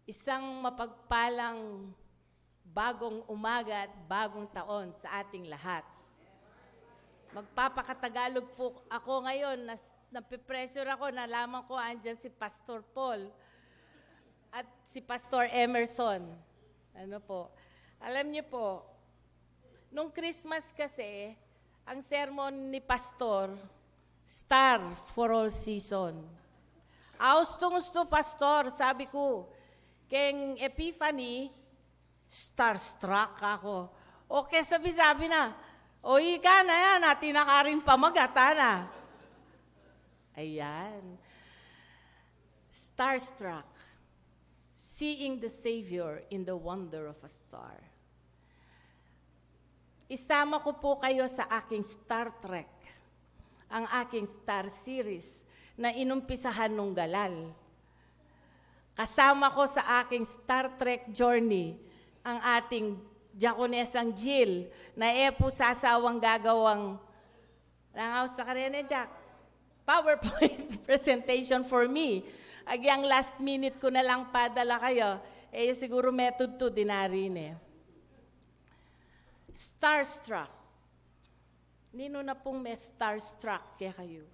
Isang mapagpalang bagong umaga at bagong taon sa ating lahat. Magpapakatagalog po ako ngayon, napipressure ako, nalaman ko andyan si Pastor Paul at si Pastor Emerson. Alam niyo po, nung Christmas kasi, ang sermon ni Pastor, Star for All Season. Gusto, Pastor, sabi ko, keng Epiphany, starstruck ako. Okay, sabi na, ika na yan, natin nakarin pamagata na. Ayan. Starstruck. Seeing the Savior in the wonder of a star. Isama ko po kayo sa aking Star Trek, ang aking Star Series na inumpisahan nung galal. kasama ko sa aking Star Trek journey, ang ating Diakonesang Jill, na po sasawang gagawang, langaw sa karene, Jack, PowerPoint presentation for me. Agyang last minute ko na lang padala kayo, siguro method to dinarin Starstruck. Nino na pong may starstruck kaya kayo.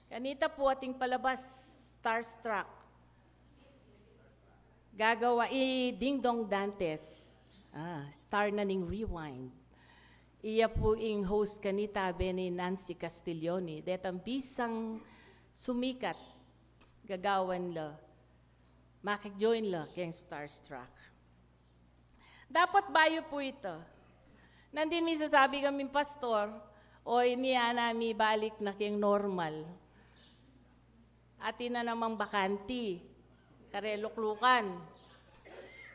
Kanita po ating palabas, starstruck. Gagawa, Ding Dong Dantes. Star na ning rewind. Iya po ing host kanita ni Nancy Castiglione. Detang bisang sumikat, gagawan la. Makik-join la kayang starstruck. Dapat bayo po ito. Nandin mi sasabi kami, pastor, o niya nami balik na kayang normal. Atin na namang bakanti, kareluklukan.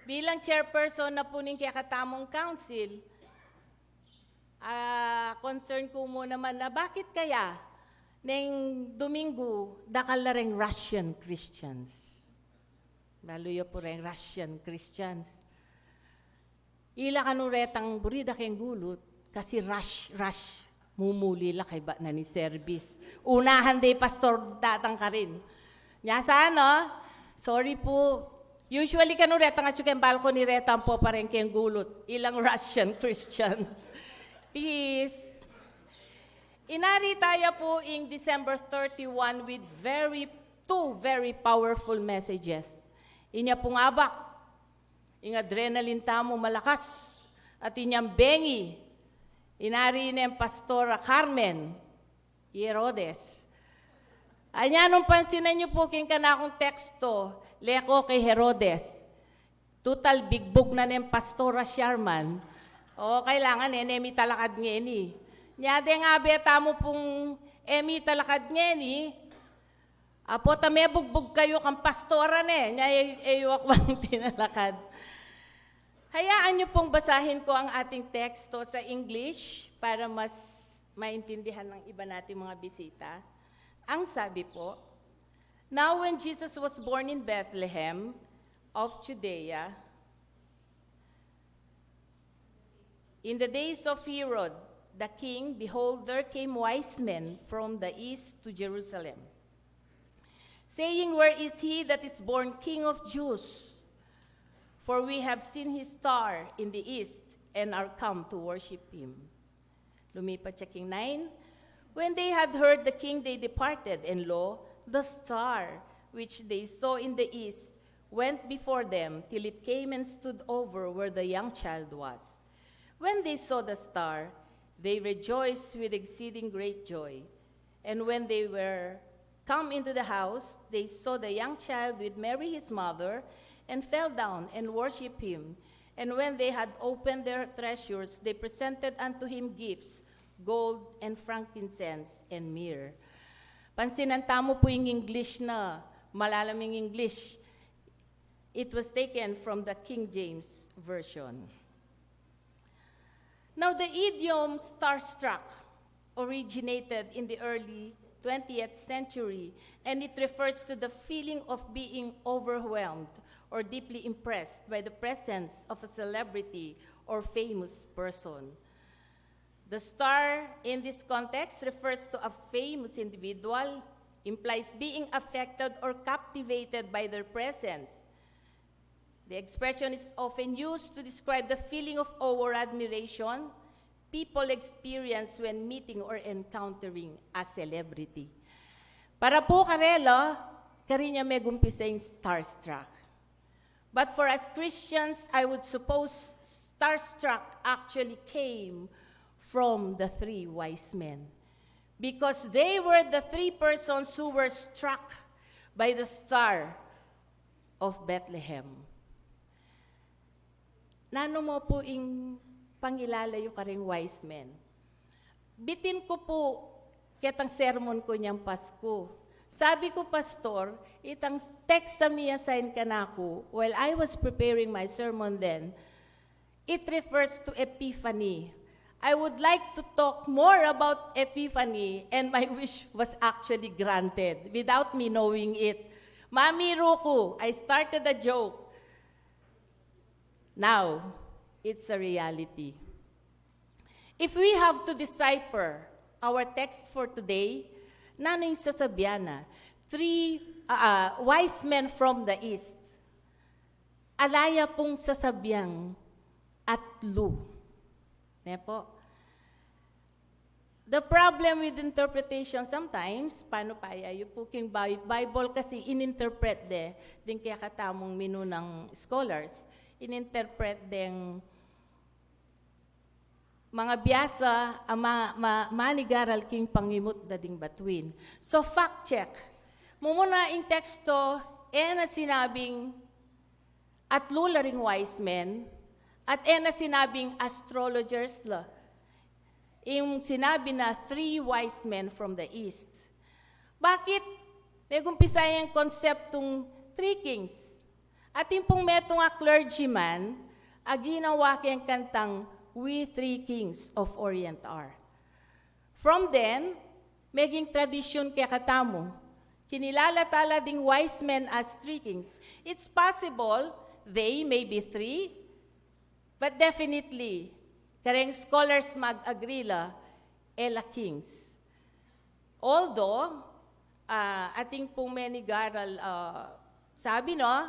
Bilang chairperson na po ning kaya katamong council, concern ko mo naman na bakit kaya neng Domingo dakal na rin Russian Christians. Laluyo po rin Russian Christians. Ila kanuretang burida kayong gulot kasi rush, mumuli la kay ba na ni service. Unahan day pastor datang ka rin. Nya sana, sorry po. Usually kanuretang at yung balcony retang po pa rin kayong gulot. Ilang Russian Christians. Peace. Inari tayo po in December 31 with two very powerful messages. Inya pong abak. Ing adrenaline tamo malakas at inyang bengi. Inari na yung Pastora Carmen Herodes. Anya nung pansinan niyo po king kanakong teksto, leko kay Herodes. Total bigbog na yung Pastora Sharman. O kailangan emi talakad ngeni. Nyade nga beta mo pong emi talakad ngeni. Apo tame bugbog kayo kang pastora nya eyuak bang tinalakad. Hayaan niyo pong basahin ko ang ating teksto sa English para mas maintindihan ng iba nating mga bisita. Ang sabi po, Now when Jesus was born in Bethlehem of Judea, in the days of Herod the king, behold, there came wise men from the east to Jerusalem, saying, Where is he that is born King of Jews? For we have seen his star in the east and are come to worship him. Lumipat siya king 9. When they had heard the king, they departed, and lo, the star which they saw in the east went before them till it came and stood over where the young child was. When they saw the star, they rejoiced with exceeding great joy. And when they were come into the house, they saw the young child with Mary his mother, and fell down and worshipped him. And when they had opened their treasures, they presented unto him gifts, gold and frankincense and myrrh. Pansinan tamo po yung English na, malalaming English. It was taken from the King James Version. Now the idiom starstruck originated in the early 20th century, and it refers to the feeling of being overwhelmed or deeply impressed by the presence of a celebrity or famous person. The star in this context refers to a famous individual, implies being affected or captivated by their presence. The expression is often used to describe the feeling of awe or admiration people experience when meeting or encountering a celebrity. Para po karelo, karinya may gumpiseng starstruck. But for us Christians, I would suppose starstruck actually came from the three wise men, because they were the three persons who were struck by the star of Bethlehem. Nano mo po ing pangilalayo ka ring wise men. Bitin ko po kitang sermon ko niyang Pasko. Sabi ko, Pastor, itang text sa miya sign ka na ako, while I was preparing my sermon then, it refers to Epiphany. I would like to talk more about Epiphany, and my wish was actually granted without me knowing it. Mami Ruku, I started a joke. Now, it's a reality. If we have to decipher our text for today, naning sasabihan na, three wise men from the east. Alaya pong sasabyang atlu. Nepo? The problem with interpretation sometimes, paano pa yung puking Bible kasi ininterpret din kaya katamong minunang scholars, ininterpret din mga biyasa manigaral king pangimot dading batuin. So fact check. Mumuna yung teksto, na sinabing atlu ring wise men, at na sinabing astrologers la. Yung sinabi na 3 wise men from the east. Bakit? May gumpisa yung konseptong 3 kings. At yung pong metong clergyman, ginawa kayang kantang We 3 Kings of Orient are. From then, maging tradisyon kaya katamo, kinilala tala ding wise men as 3 kings. It's possible they may be 3, but definitely, kareng scholars mag-agree la, ela kings. Although, ating pong menigaral, sabi no,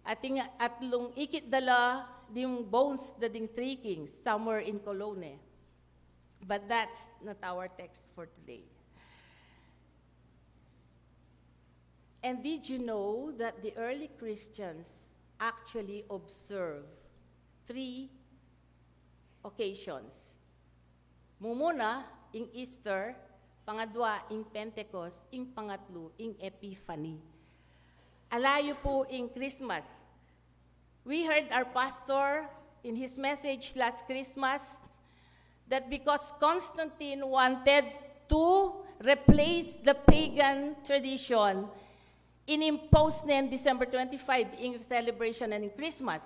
ating atlong ikit dala yung bones da ding 3 kings somewhere in Cologne. But that's not our text for today. And did you know that the early Christians actually observe 3 occasions? Mumuna, ing Easter, pangadwa, ing Pentecost, ing pangatlo, ing Epiphany. Alayo po ing Christmas. We heard our pastor in his message last Christmas that because Constantine wanted to replace the pagan tradition, inimposed na December 25 in celebration and in Christmas.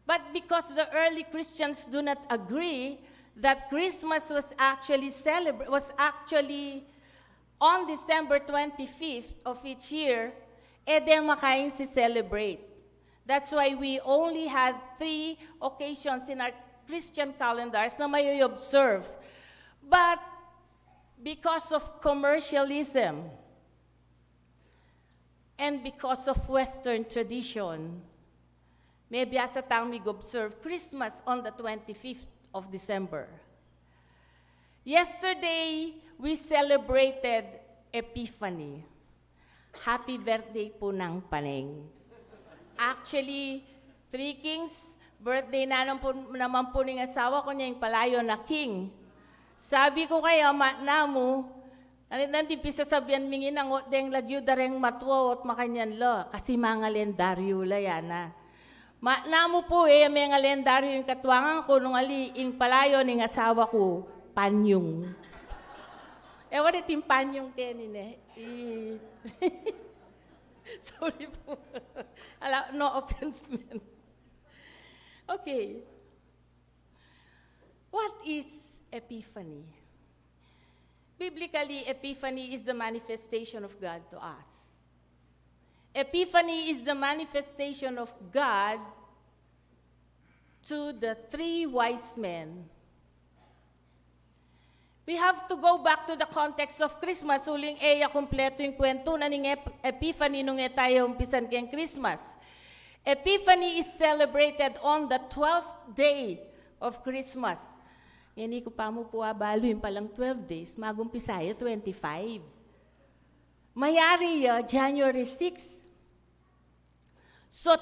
But because the early Christians do not agree that Christmas was actually on December 25th of each year, makain si celebrate. That's why we only had 3 occasions in our Christian calendars na may observe. But because of commercialism and because of Western tradition, may biyasa tang mig-observe Christmas on the 25th of December. Yesterday, we celebrated Epiphany. Happy birthday po ng Paneng. Actually, 3 kings, birthday naman po ng asawa ko niya yung palayo na king. Sabi ko kaya, namu, nandipisa sabihan mingin ang deng lagyo dareng matwo at makanyan lo, kasi mga lendaryo la yan na. Namo po may nga lendaryo yung katwangan ko nung ing palayo ng asawa ko, panyong. What it yung panyong kenin Sorry po. No offense, man. Okay. What is Epiphany? Biblically, Epiphany is the manifestation of God to us. Epiphany is the manifestation of God to the 3 wise men. We have to go back to the context of Christmas. Uling kompleto yung kwento na ning Epiphany nung tayo umpisan kayang Christmas. Epiphany is celebrated on the 12th day of Christmas. Yan ko pa mo po balo yung palang 12 days, magumpisa 25. Mayari January 6. So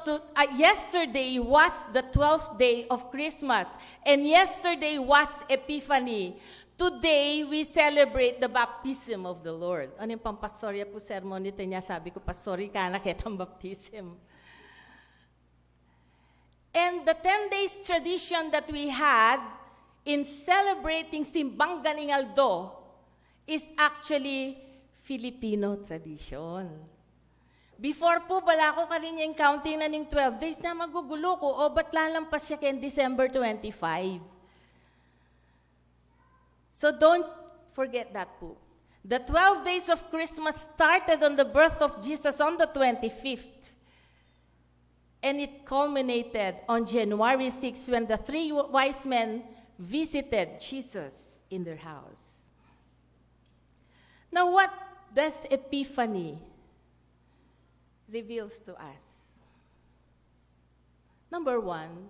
yesterday was the 12th day of Christmas, and yesterday was Epiphany. Today, we celebrate the baptism of the Lord. Ano yung pampastorya po sermon nito niya? Sabi ko, pastori ka na kitang baptism. And the 10 days tradition that we had in celebrating Simbang Galing Aldo is actually Filipino tradition. Before po, bala ko ka rin yung counting na ng 12 days na magugulo ko, ba't lalampas siya kaya December 25? So don't forget that po. The 12 days of Christmas started on the birth of Jesus on the 25th. And it culminated on January 6 when the 3 wise men visited Jesus in their house. Now, what does Epiphany reveals to us? Number one,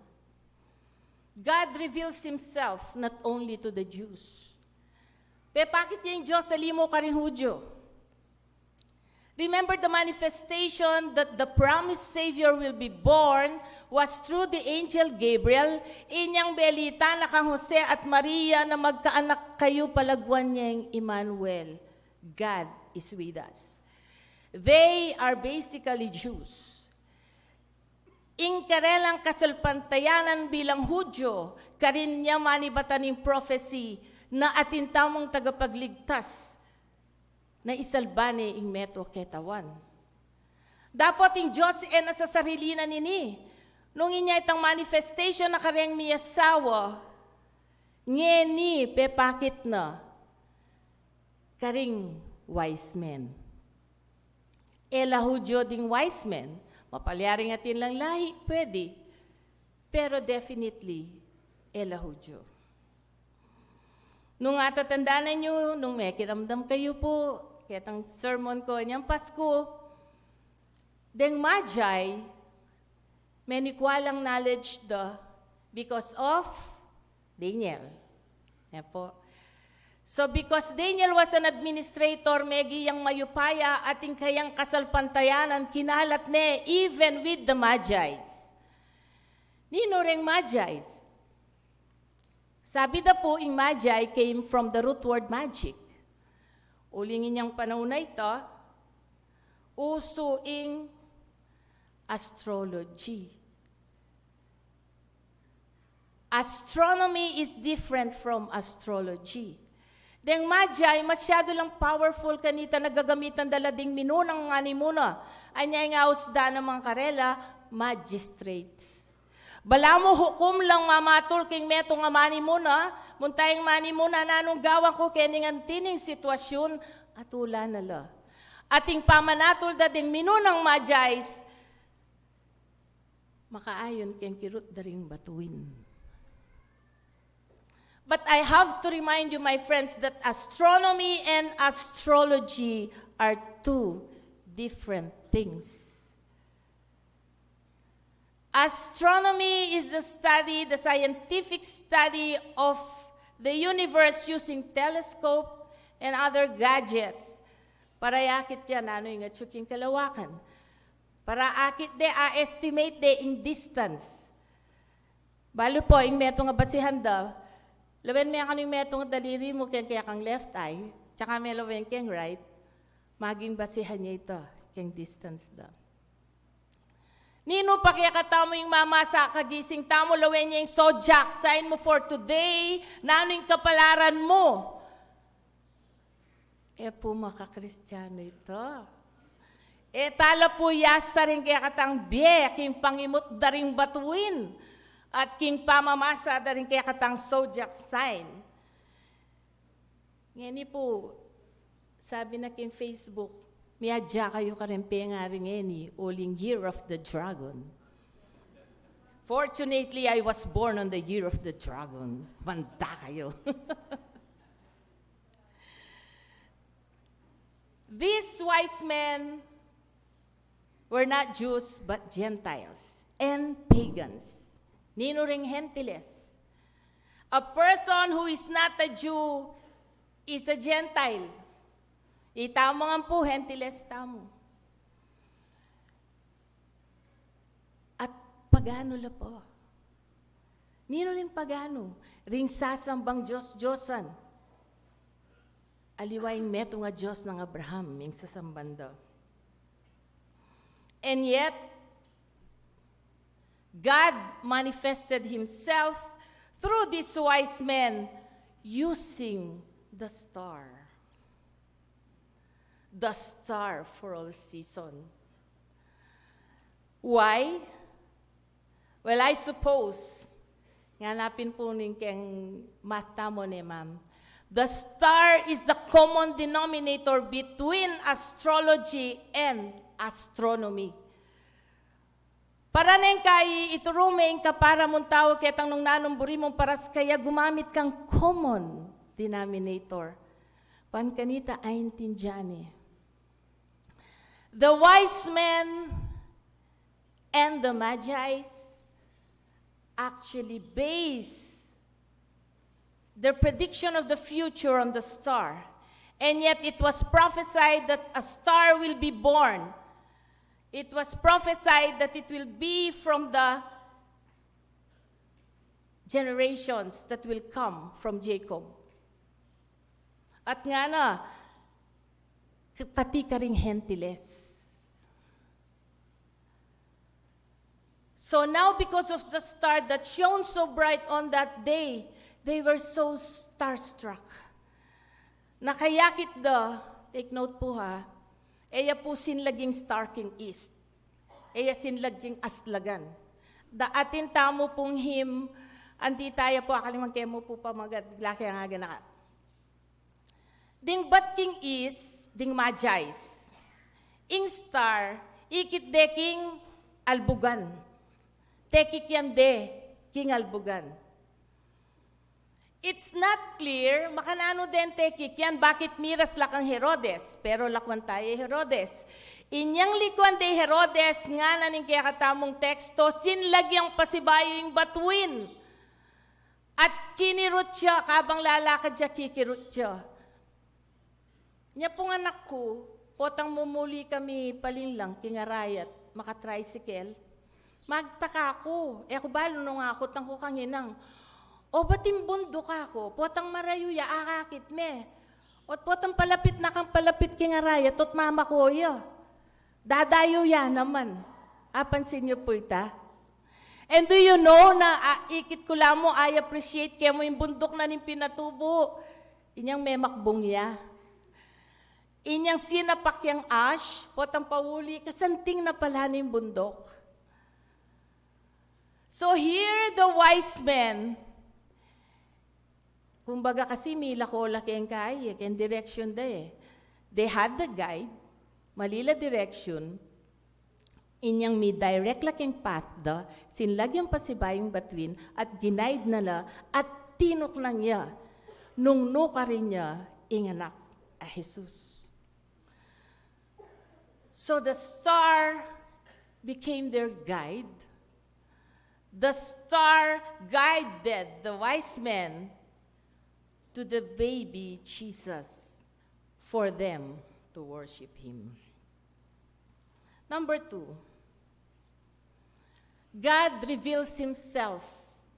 God reveals Himself not only to the Jews. Bakit yung Diyos sa limo ka rin Hudyo? Remember the manifestation that the promised Savior will be born was through the angel Gabriel. Inyang belita na kang Jose at Maria na magkaanak kayo palagwan niyang Emmanuel. God is with us. They are basically Jews. Ingkarelang kasalpantayanan bilang Hudyo, karin niya manibataning prophecy na atintamong tagapagligtas na isalbani ing meto ketawan. Dapat ing Diyos nasa sarili na nini. Nung inya itang manifestation na kareng miyasawa, ngeni pepakit na karing wise men. Ela Hudyo ding wise men, mapalyaring atin lang lahi, pwede. Pero definitely, ela Hudyo. Nung atatandaan nyo, nung may kiramdam kayo po, ketang sermon ko, niyang Pasko, deng Magi, may nikwalang knowledge because of Daniel. Yan po. So because Daniel was an administrator, megi yang mayupaya ating kayang kasalpantayanan, kinalat ne, even with the Magi's. Nino reng Magi's? Sabi da po, ing Magi came from the root word magic. Ulingin niyang panahon na ito, uso ing astrology. Astronomy is different from astrology. Deng Magi, masyado lang powerful kanita nagagamitan dalading minunang nga ni muna. Anya nga usda ng mga karela, magistrates. Bala mo hukom lang mamatol king meto nga mani muna, muntayang mani muna nanong gawa ko keningan tining sitwasyon at wala na la. Ating pamanatol da ding minunang Magi's, makaayon ken kirut daring batuin. But I have to remind you, my friends, that astronomy and astrology are two different things. Astronomy is the scientific study of the universe using telescope and other gadgets. Para yakit yan, ano yung atsuking kalawakan. Para akit de, estimate de in distance. Balo po, yung meto nga basihan da, lawen may kaning meto nga daliri mo kaya kang left eye, tsaka may lawen kang right, maging basihan niya ito, kang distance da. Nino pa kaya katamo yung mamasa kagising tamo lawen niya yung sojak, sign mo for today, nano yung kapalaran mo. Po makakristyano ito. Tala po yasa rin kaya katang biye, king pangimot daring batuin, at king pamamasa daring kaya katang zodiac sign. Ngani po, sabi na king Facebook, miyadya kayo ka rin pengaring ngani, uling year of the dragon. Fortunately, I was born on the year of the dragon. Manda kayo. These wise men were not Jews, but Gentiles and pagans. Nino ring Gentiles. A person who is not a Jew is a Gentile. Itamo nga po, Gentiles tamo. At pagano la po. Nino ring pagano? Ring sasambang Diyos-Diyosan. Aliwaing meto nga Diyos ng Abraham, yung sasambanda. And yet, God manifested Himself through these wise men using the star. The star for all season. Why? Well, I suppose, nganapin po ning keng mata mo ni ma'am, The star is the common denominator between astrology and astronomy. Para neng kay iturumain ka para mong tao ketang nung nanumburi mong paras kaya gumamit kang common denominator. Pan kanita aintindyan. The wise men and the Magi's actually base their prediction of the future on the star. And yet it was prophesied that a star will be born. It was prophesied that it will be from the generations that will come from Jacob. At nga na, pati ka ring Gentiles. So now because of the star that shone so bright on that day, they were so starstruck. Nakayakit take note po ha, eya po sinlaging star king east. Eya sinlaging aslagan. Da atin tamo pong him, anti tayo po, akalimang kemo po pa magadlaki ang aga na. Ding bat king is, ding Magi's. Ing star, ikit de king albugan. Tekik yan de, king albugan. It's not clear, makanano din tekik yan, bakit miras lakang Herodes, pero lakwan tayo Herodes. Inyang likuan de Herodes, nga naning kaya katamong teksto, sinlagyang pasibayo yung batuin. At kinirot siya, kabang lalakad siya, kikirot siya. Nya pong anak ko, potang mumuli kami palinlang, kingarayat, makatricycle. Magtaka ako, ako balo nung ako, tangko kanginang. O batim bundok ako, potang marayuya, akakit me. Ot potang palapit na kang palapit kingarayat, tot mama ko ya. Dadayo ya naman. Apansin niyo po ita? And do you know na ikit ko lang mo, I appreciate kaya mo yung bundok na ning pinatubo. Inyang memakbong ya. Inyang sinapak yang ash, potang pawuli, kasanting na pala ning bundok. So here the wise men, kumbaga kasi mila ko laki ang kaya, ken direction da eh. They had the guide, malila direction, inyang mi direct laking path da, sinlagyang pasibayong batuin, at ginaid nala, at tinok lang niya, nung nuka rin niya, inganak a Jesus. So the star became their guide. The star guided the wise men to the baby Jesus for them to worship Him. Number 2, God reveals Himself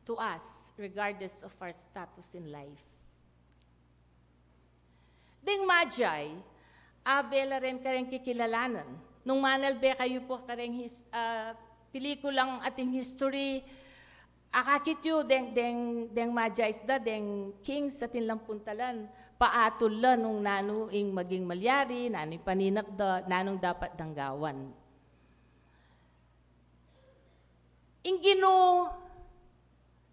to us regardless of our status in life. Ding Magi, abela rin ka rin kikilalanan. Nung manalbe kayo po ka rin pelikulang ating history, akakit yu, deng Magi's da, deng kings sa tinlang puntalan, paatol la nung nanuing maging malyari, nanuing paninap da, nanong dapat danggawan. Ingino,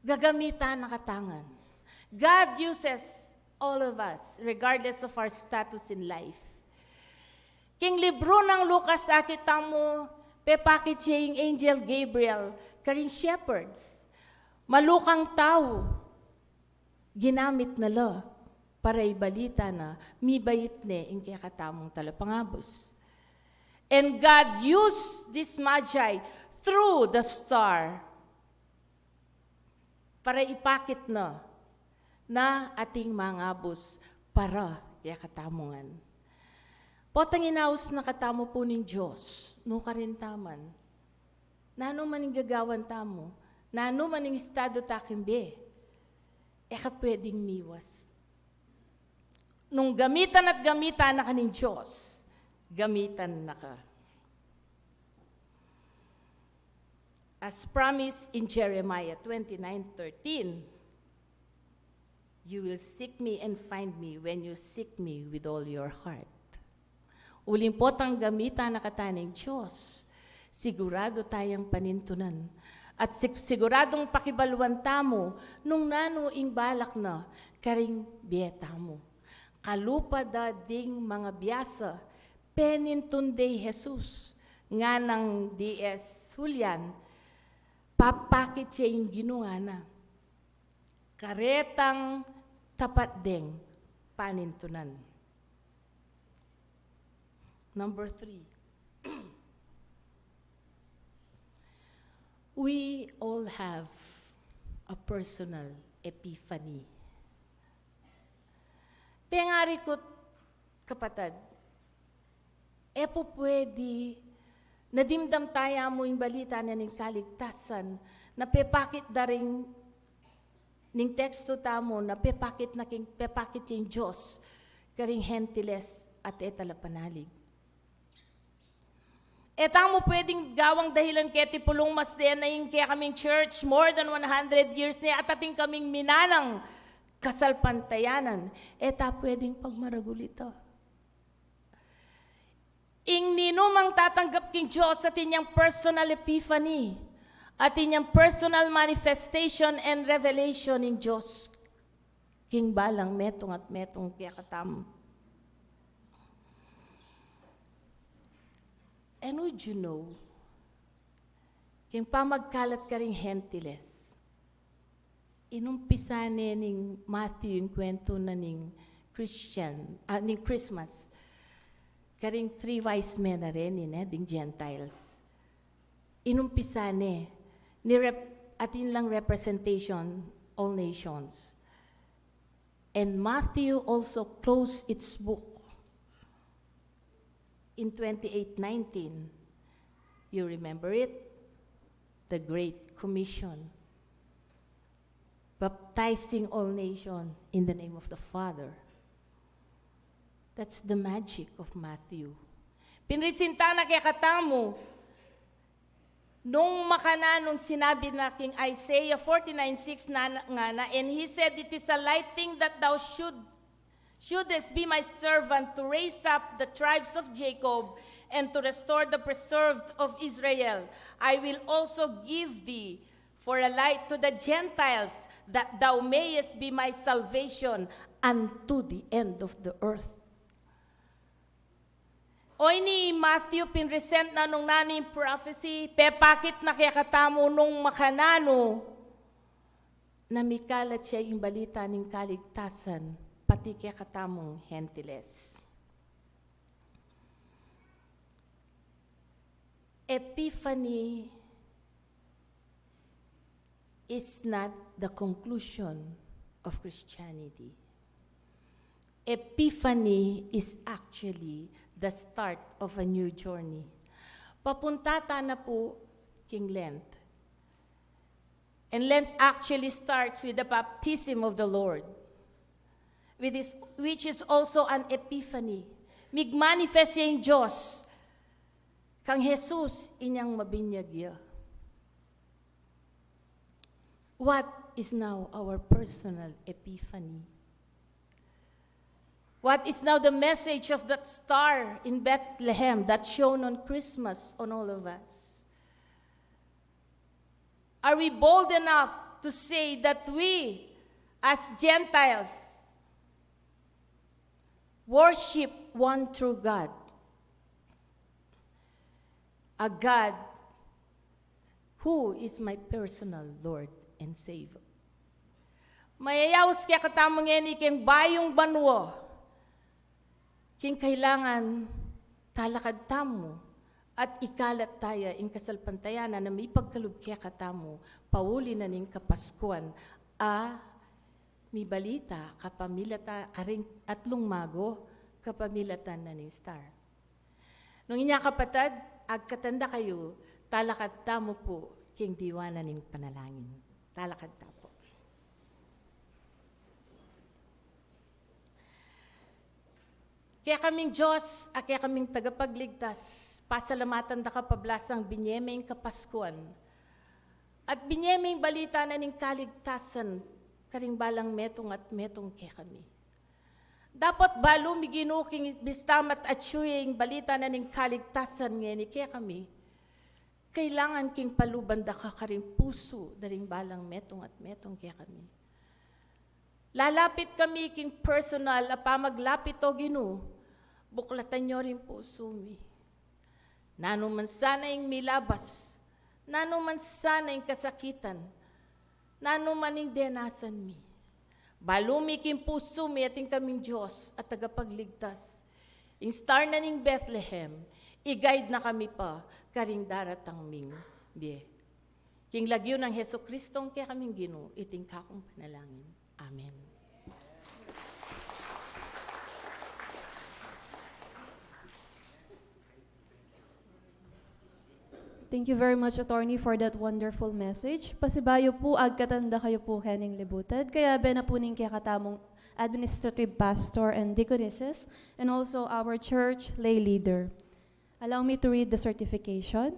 gagamitan nakatangan. God uses all of us, regardless of our status in life. King libro ng Lucas, akita mo, pepakit siya yung angel Gabriel, karing shepherds. Malukang tao, ginamit na lo para ibalita na mibayit ne in kaya katamong talapangabos. And God used this Magi through the star para ipakit na ating mangabos para kaya katamongan. Potang inaus na katamo po ng Diyos, no karintaman. Nano maning gagawan tamo, nano maning estado takimbe, ka pwedeng miwas. Nung gamitan at gamitan na ka ng Diyos, gamitan na ka. As promised in Jeremiah 29:13, you will seek me and find me when you seek me with all your heart. Uling potang gamitan na kataning Diyos, sigurado tayang panintunan. At siguradong pakibaluan tamo nung nanuing balak na, karing bieta mo. Kalupa da ding mga biyasa, penintunday Jesus, nga ng D.S. Julian, papakit siya yung ginawa na. Karetang tapat ding panintunan. Number 3. We all have a personal epiphany. Pengari ko, kapatid, epo pwede, nadimdam tayo mo yung balita na ng kaligtasan, na pepakit da rin ning teksto tamo, na pepakit yung Diyos, karing hentiles at etalapanalig. Etang mo pwedeng gawang dahilan kaya tipulong mas din na yung kaya kaming church, more than 100 years niya, at ating kaming minanang kasalpantayanan. Eta pwedeng pagmaragul ito. Ing ninumang tatanggap king Diyos sa tinyang personal epiphany, at tinyang personal manifestation and revelation in Diyos. King balang metong at metong kaya katam. And would you know, kung pamagkalat ka rin hentiles, inumpisa ning Matthew yung kwento na ning ning Christmas, karing 3 wise men na rin, ding Gentiles. Inumpisa atin lang representation, all nations. And Matthew also closed its book in 28:19, you remember it? The Great Commission. Baptizing all nations in the name of the Father. That's the magic of Matthew. Pinrisinta na kaya katamo, nung makananong sinabi na King Isaiah 49:6 na, and he said, it is a light thing that thou shouldest be my servant to raise up the tribes of Jacob and to restore the preserved of Israel. I will also give thee for a light to the Gentiles, that thou mayest be my salvation unto the end of the earth. Oy ni Matthew pinresent na nung nani prophecy, pepakit na kaya katamo nung makanano, namikalat siya yung balita ng kaligtasan, pati kaya katamong hentiles. Epiphany is not the conclusion of Christianity. Epiphany is actually the start of a new journey. Papuntata na po King Lent. And Lent actually starts with the baptism of the Lord, which is also an epiphany. Migmanifest yung Diyos, kang Jesus inyang mabinyagya. What is now our personal epiphany? What is now the message of that star in Bethlehem that's shown on Christmas on all of us? Are we bold enough to say that we, as Gentiles, worship one true God? A God who is my personal Lord and Savior. Mayayawas kaya katamang yan iking bayong banwa, king kailangan talakad tamo at ikalat tayo in kasalpantayanan na may pagkalub kaya katamo, pauli na ning kapaskuan, may balita, kapamilata, karing atlong mago, kapamilatan na ning star. Nung inya kapatad, agkatanda kayo, talakad tamo po, king diwana ning panalangin. Talakad tamo. Kaya kaming Diyos, kaya kaming tagapagligtas, pasalamatan da kapablasang binyemeng kapaskuan. At binyemeng balita na ning kaligtasan, karing balang metong at metong kaya kami. Dapat balo miginuking bistamat at suyeng balita na ning kaligtasan ngayon kaya kami. Kailangan king paluban da ka karing puso, daring balang metong at metong kaya kami. Lalapit kami king personal, apamaglapit o Ginoo, buklatan nyo rin puso mi. Nano man sana yung milabas, nano man sana yung kasakitan, nano man yung denasan mi. Balumi king puso mi ating kaming Diyos at tagapagligtas. Yung star na ning Bethlehem, i-guide na kami pa, karing daratang ming biye. King lagyo ng Heso Kristong kaya kaming Ginoo, iting kakong panalangin. Amen. Thank you very much, Attorney, for that wonderful message. Pasibayo po, agkatanda kayo po Henning Libutad. Kaya na po ning kaya katamong administrative pastor and deaconesses, and also our church lay leader. Allow me to read the certification.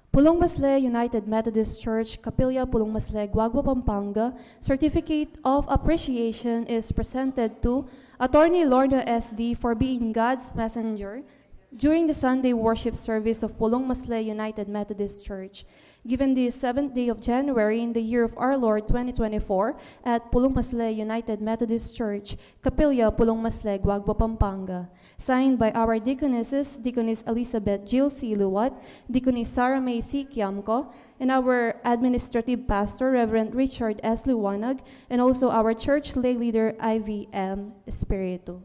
Pulong Masle United Methodist Church, Capilla Pulong Masle, Guagua, Pampanga, Certificate of Appreciation is presented to Attorney Lorna S.D. for being God's messenger during the Sunday worship service of Pulong Masle United Methodist Church, given the 7th day of January in the year of our Lord 2024 at Pulong Masle United Methodist Church, Capilla Pulong Masle, Guagua, Pampanga. Signed by our deaconesses, Deaconess Elizabeth Jill C. Luwat, Deaconess Sarah May C. Kiamco, and our administrative pastor, Reverend Richard S. Liwanag, and also our church lay leader, IVM Espiritu.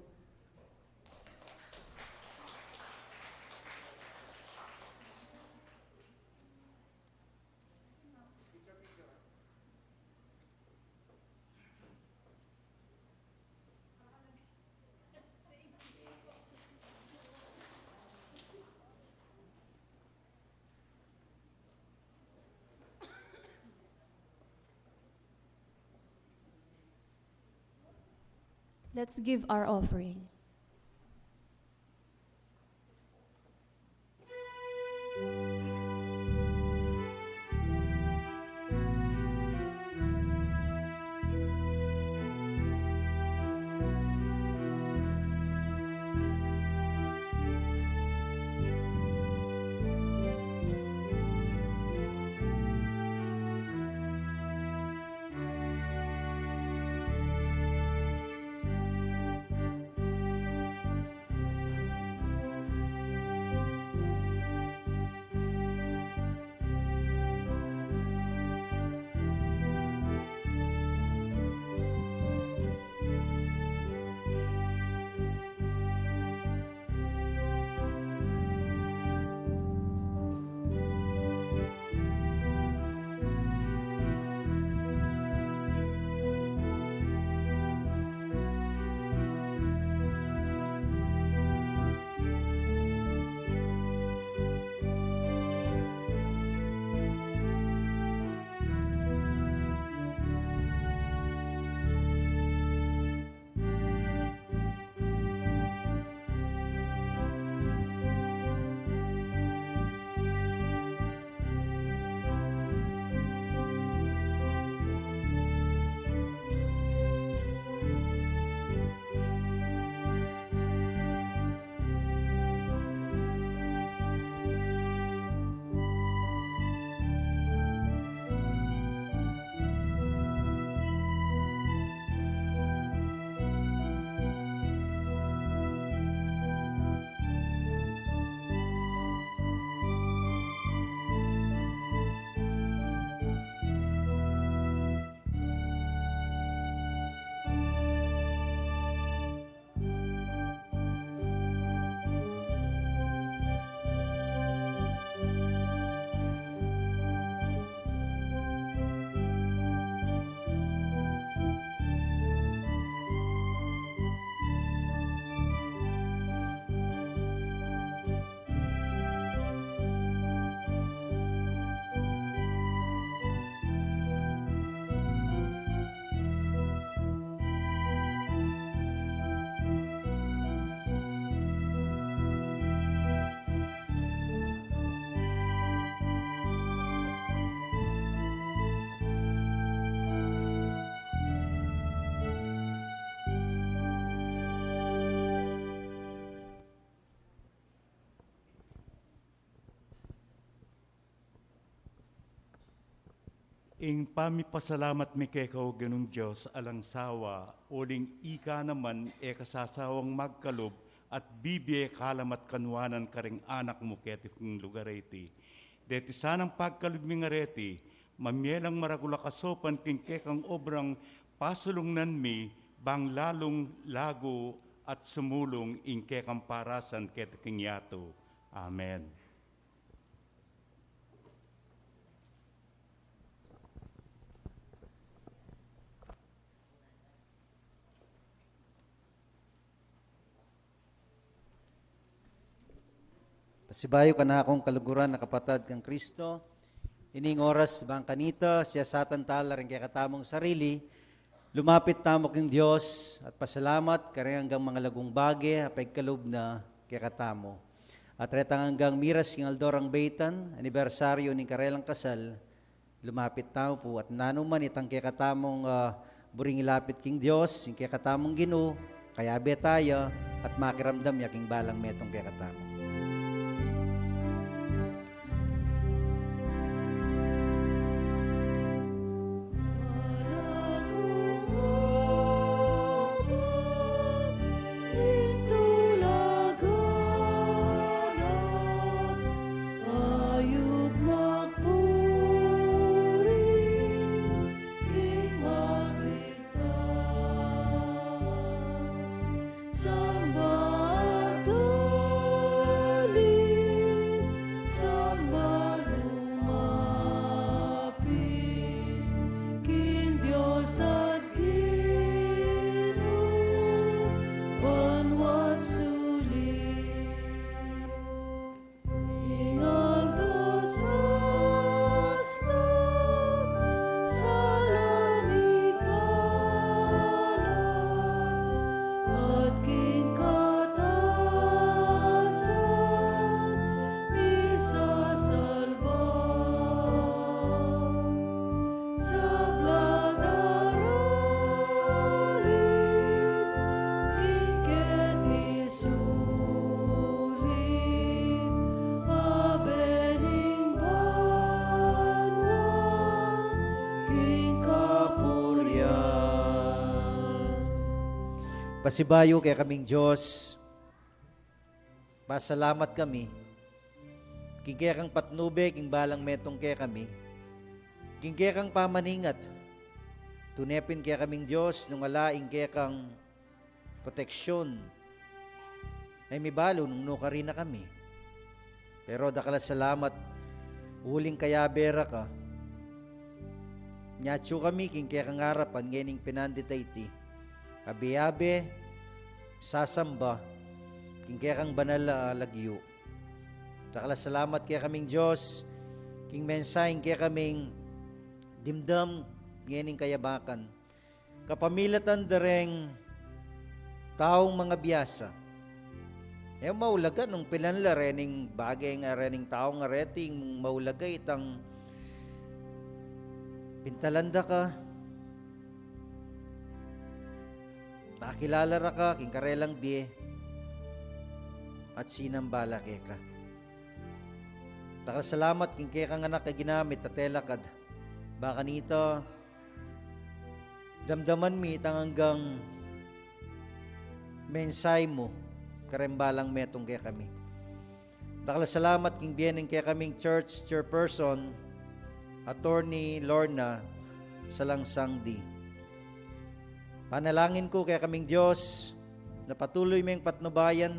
Let's give our offering. ing pamipasalamat mi kekaw ganung Diyos alang sawa, uling ika naman kasasawang magkalob at bibiye kalamat kanwanan karing anak mo keti kong lugar iti. Deti sanang pagkalob mi nga reti, mamielang maragula kasopan king kekang obrang pasulungnan mi, bang lalong lago at sumulong ing kekang parasan keti king yato. Amen. Pasibayo ka na akong kaluguran na kapatad kang Kristo. Ining oras bang kanita, siya satan tala rin kaya katamong sarili. Lumapit tamo king Diyos at pasalamat kare hanggang mga lagong bage, apay kalub na kaya katamo. At retang hanggang miras king Aldorang Beitan, anibersaryo ning karelang kasal, lumapit tamo po at nanuman itang kaya katamong buring ilapit king Diyos, yung kaya katamong Ginoo, kaya betaya at makiramdam niya king balang metong kaya katamo. Pasibayo kay kaming Diyos, pasalamat kami, king kaya kang patnube, king balang metong kaya kami, king kaya kang pamaningat, tunepin kaya kaming Diyos, nung alaing kaya kang proteksyon, ay may balo nung nukari na kami. Pero dakala salamat, uling kaya bera ka, nyatso kami, king kaya kang harapan, ngayon pinandita iti, abi-abi, sasamba, king kaya kang banal lagyo. Takala salamat kaya kaming Diyos, king mensaheng kaya kaming dimdam, ngayon kayabakan. Kapamilatan dareng taong mga biyasa. Maulaga nung pinanla rening bagay nga rening taong nga reting maulaga itang pintalanda ka, nakilala ra ka, king karelang biye, at sinambala ke ka. Takal salamat, king kaya kang anak ka ginamit, at telakad. Baka nito, damdaman mi itang hanggang mensay mo, karembalang metong kaya kami. Takal salamat, king biyening kaya kaming church chairperson, Attorney Lorna Salangsangdi. Panalangin ko kaya kaming Diyos na patuloy mayang patnubayan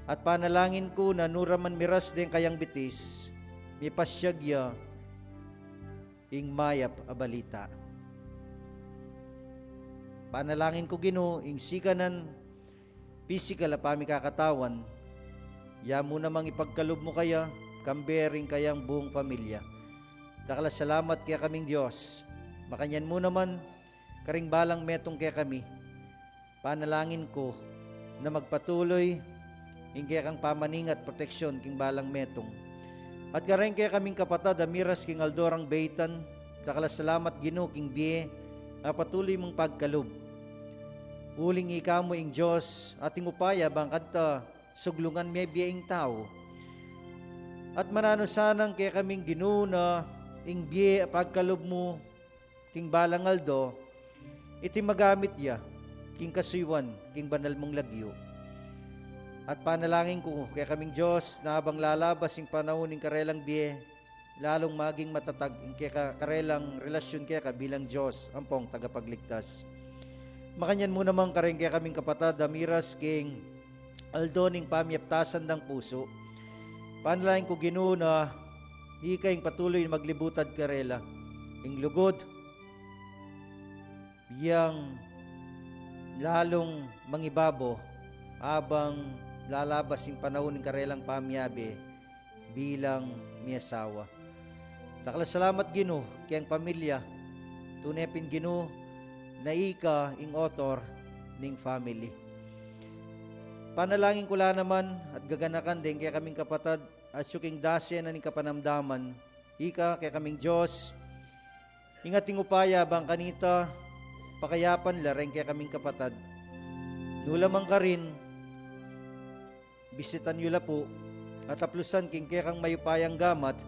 at panalangin ko na nuraman miras din kayang bitis mi pasyagya ing mayap a balita. Panalangin ko Ginoo ing sikanan physical a pamikakatawan ya mo namang ipagkalob mo kaya kambering kayang buong pamilya. Dakala salamat kaya kaming Diyos makanyan mo naman karing balang metong kaya kami, panalangin ko na magpatuloy ing kaya kang pamaningat proteksyon king balang metong. At kareng kaya kaming kapatad amiras king Aldorang Beitan, dakala salamat Ginoo king biye, patuloy mong pagkalob. Uling ikaw mo ing Diyos, ating upaya bang kadta suglungan may biye ing tao. At manano sanang kaya kaming Ginoo na ing biye pagkalob mo king balangaldo, iti magamit ya king kasuywan king banal mong lagyo. At panalangin ko kaya kaming Diyos na habang lalabas ing panahon ning karelang biye, lalong maging matatag ing karelang relasyon kaya ka bilang Diyos ampong tagapagligtas. Makanyan mo naman kareng kaya kaming kapatad Damiras king Aldo ning pamyaptasan ng puso. Panalangin ko Ginoo na ikaing patuloy na maglibutad karela ing lugod yang lalong mangibabo abang lalabas yung panahon ng karelang pamyabe bilang miyasawa. Takla salamat Ginoo kayang pamilya, tunepin Ginoo na ika ing author ning family. Panalangin ko la naman at gaganakan din kaya kaming kapatad at syuking dasya na ning kapanamdaman, ika kaya kaming Diyos, ingating upaya bang kanita, pakayapan lareng kaya kaming kapatad. Nulamang ka rin, bisitan nyo la po, at aplusan king kaya kang mayupayang gamat,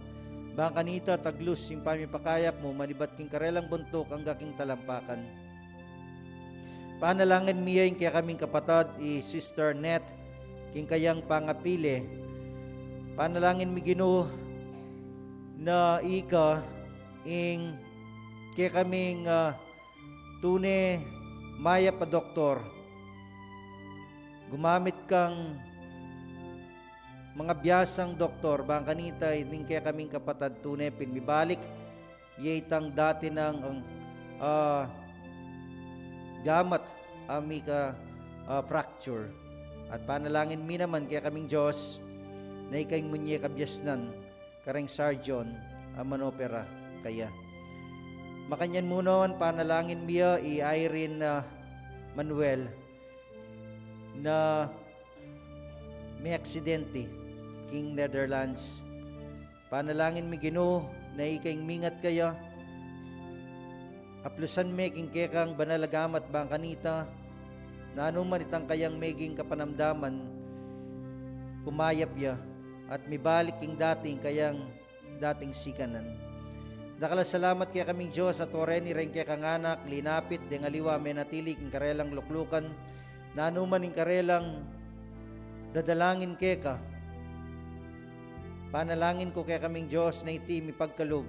bang kanita taglus yung pamipakayap mo, manibat king karelang buntok ang gaking talampakan. Panalangin miya yung kaya kaming kapatad, Sister Net, king kayang pangapile, panalangin mi Ginoo na ika ing kaya kaming tune maya pa doktor, gumamit kang mga biyasang doktor bang kanita ning kaya kaming kapatad tunepin mibalik yitang dati ng gamat ami ka fracture. At panalangin mi naman kaya kaming Diyos na ikaing munye kabyasnan kareng sarjon manopera kaya. Makanyan mo noon, panalangin miya Irene Manuel na may aksidente king Netherlands. Panalangin mi Ginoo na ikaing mingat kaya, aplusan me king kekang banalagamat bang kanita, na anuman itang kayang meging kapanamdaman, kumayap ya, at mibalik king dating sikanan. Dakala salamat kaya kaming Diyos at oreni rin kaya kang anak, linapit, dengaliwa, menatili king karelang luklukan, na anuman ing karelang dadalangin kaya ka. Panalangin ko kaya kaming Diyos na iti mipagkalob,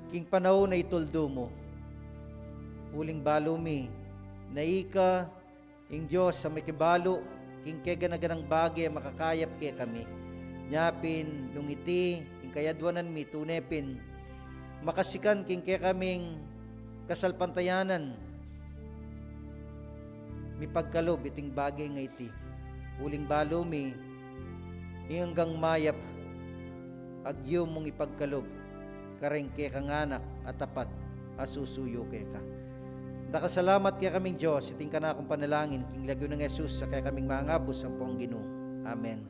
king panahon na ituldo mo, uling balumi, na ika, ing Diyos sa may kibalo, king kaya ganaganang bagay makakayap kaya kami. Nyapin, nung iti, ing kayadwanan mi, tunepin, makasikan king kaya kaming kasalpantayanan, mi pagkalob iting bagay nga iti. Uling balumi, hanggang mayap, agyo mong ipagkalob, kareng kaya kang anak at tapat, asusuyo kaya ka. Nakasalamat kaya kaming Diyos, iting ka na akong panalangin, king lagyo ng Jesus, sa kaya kaming mangabos ang pong Ginoo. Amen.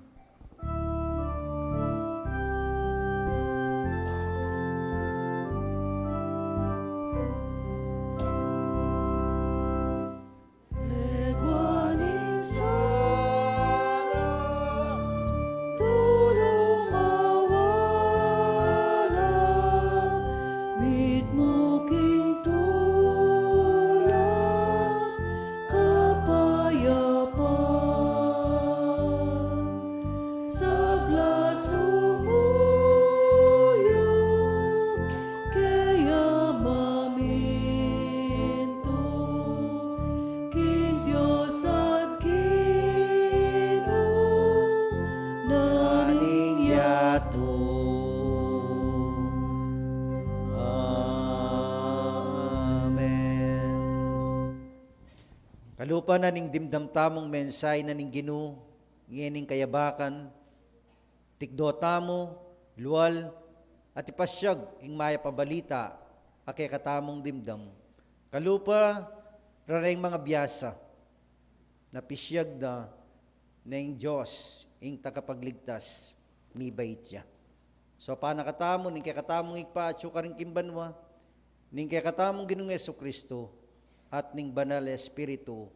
Kalupa na ning dimdamtamong mensay na ning Ginoo, ngining kayabakan, tikdota mo, luwal, at ipasyag ing maya pabalita, ake katamong dimdam. Kalupa, raring mga biyasa, na pisyag na ing Diyos, ing takapagligtas, mibait siya. So, panakatamo, ning kaya katamong ikpa, at syukaring kimbanwa, ning kaya katamong Ginoong Jesucristo, at ning banal espiritu,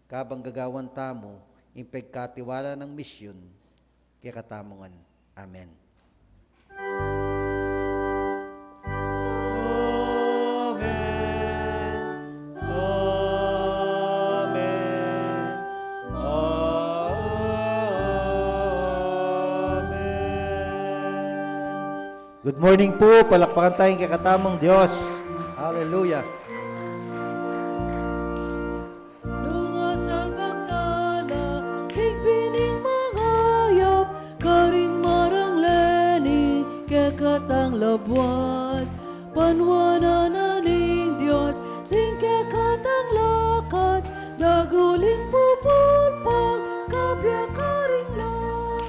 kabang gagawan tamo, impagkatiwala ng misyon, kaya katamongan. Amen. Good morning po. Palakpakan tayong kay katamong Diyos. Hallelujah. Lungasal pagtala, higpining mangayap, karing marang leni, kekatang labuan, panwana na ning Diyos, ting kekatang lakat, daguling pupulpang, kabya karing lang.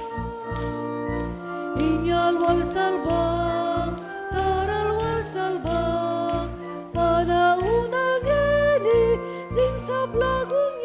Inyal wal salbang, taral wal salbang, panaunang eni, ding sa blagong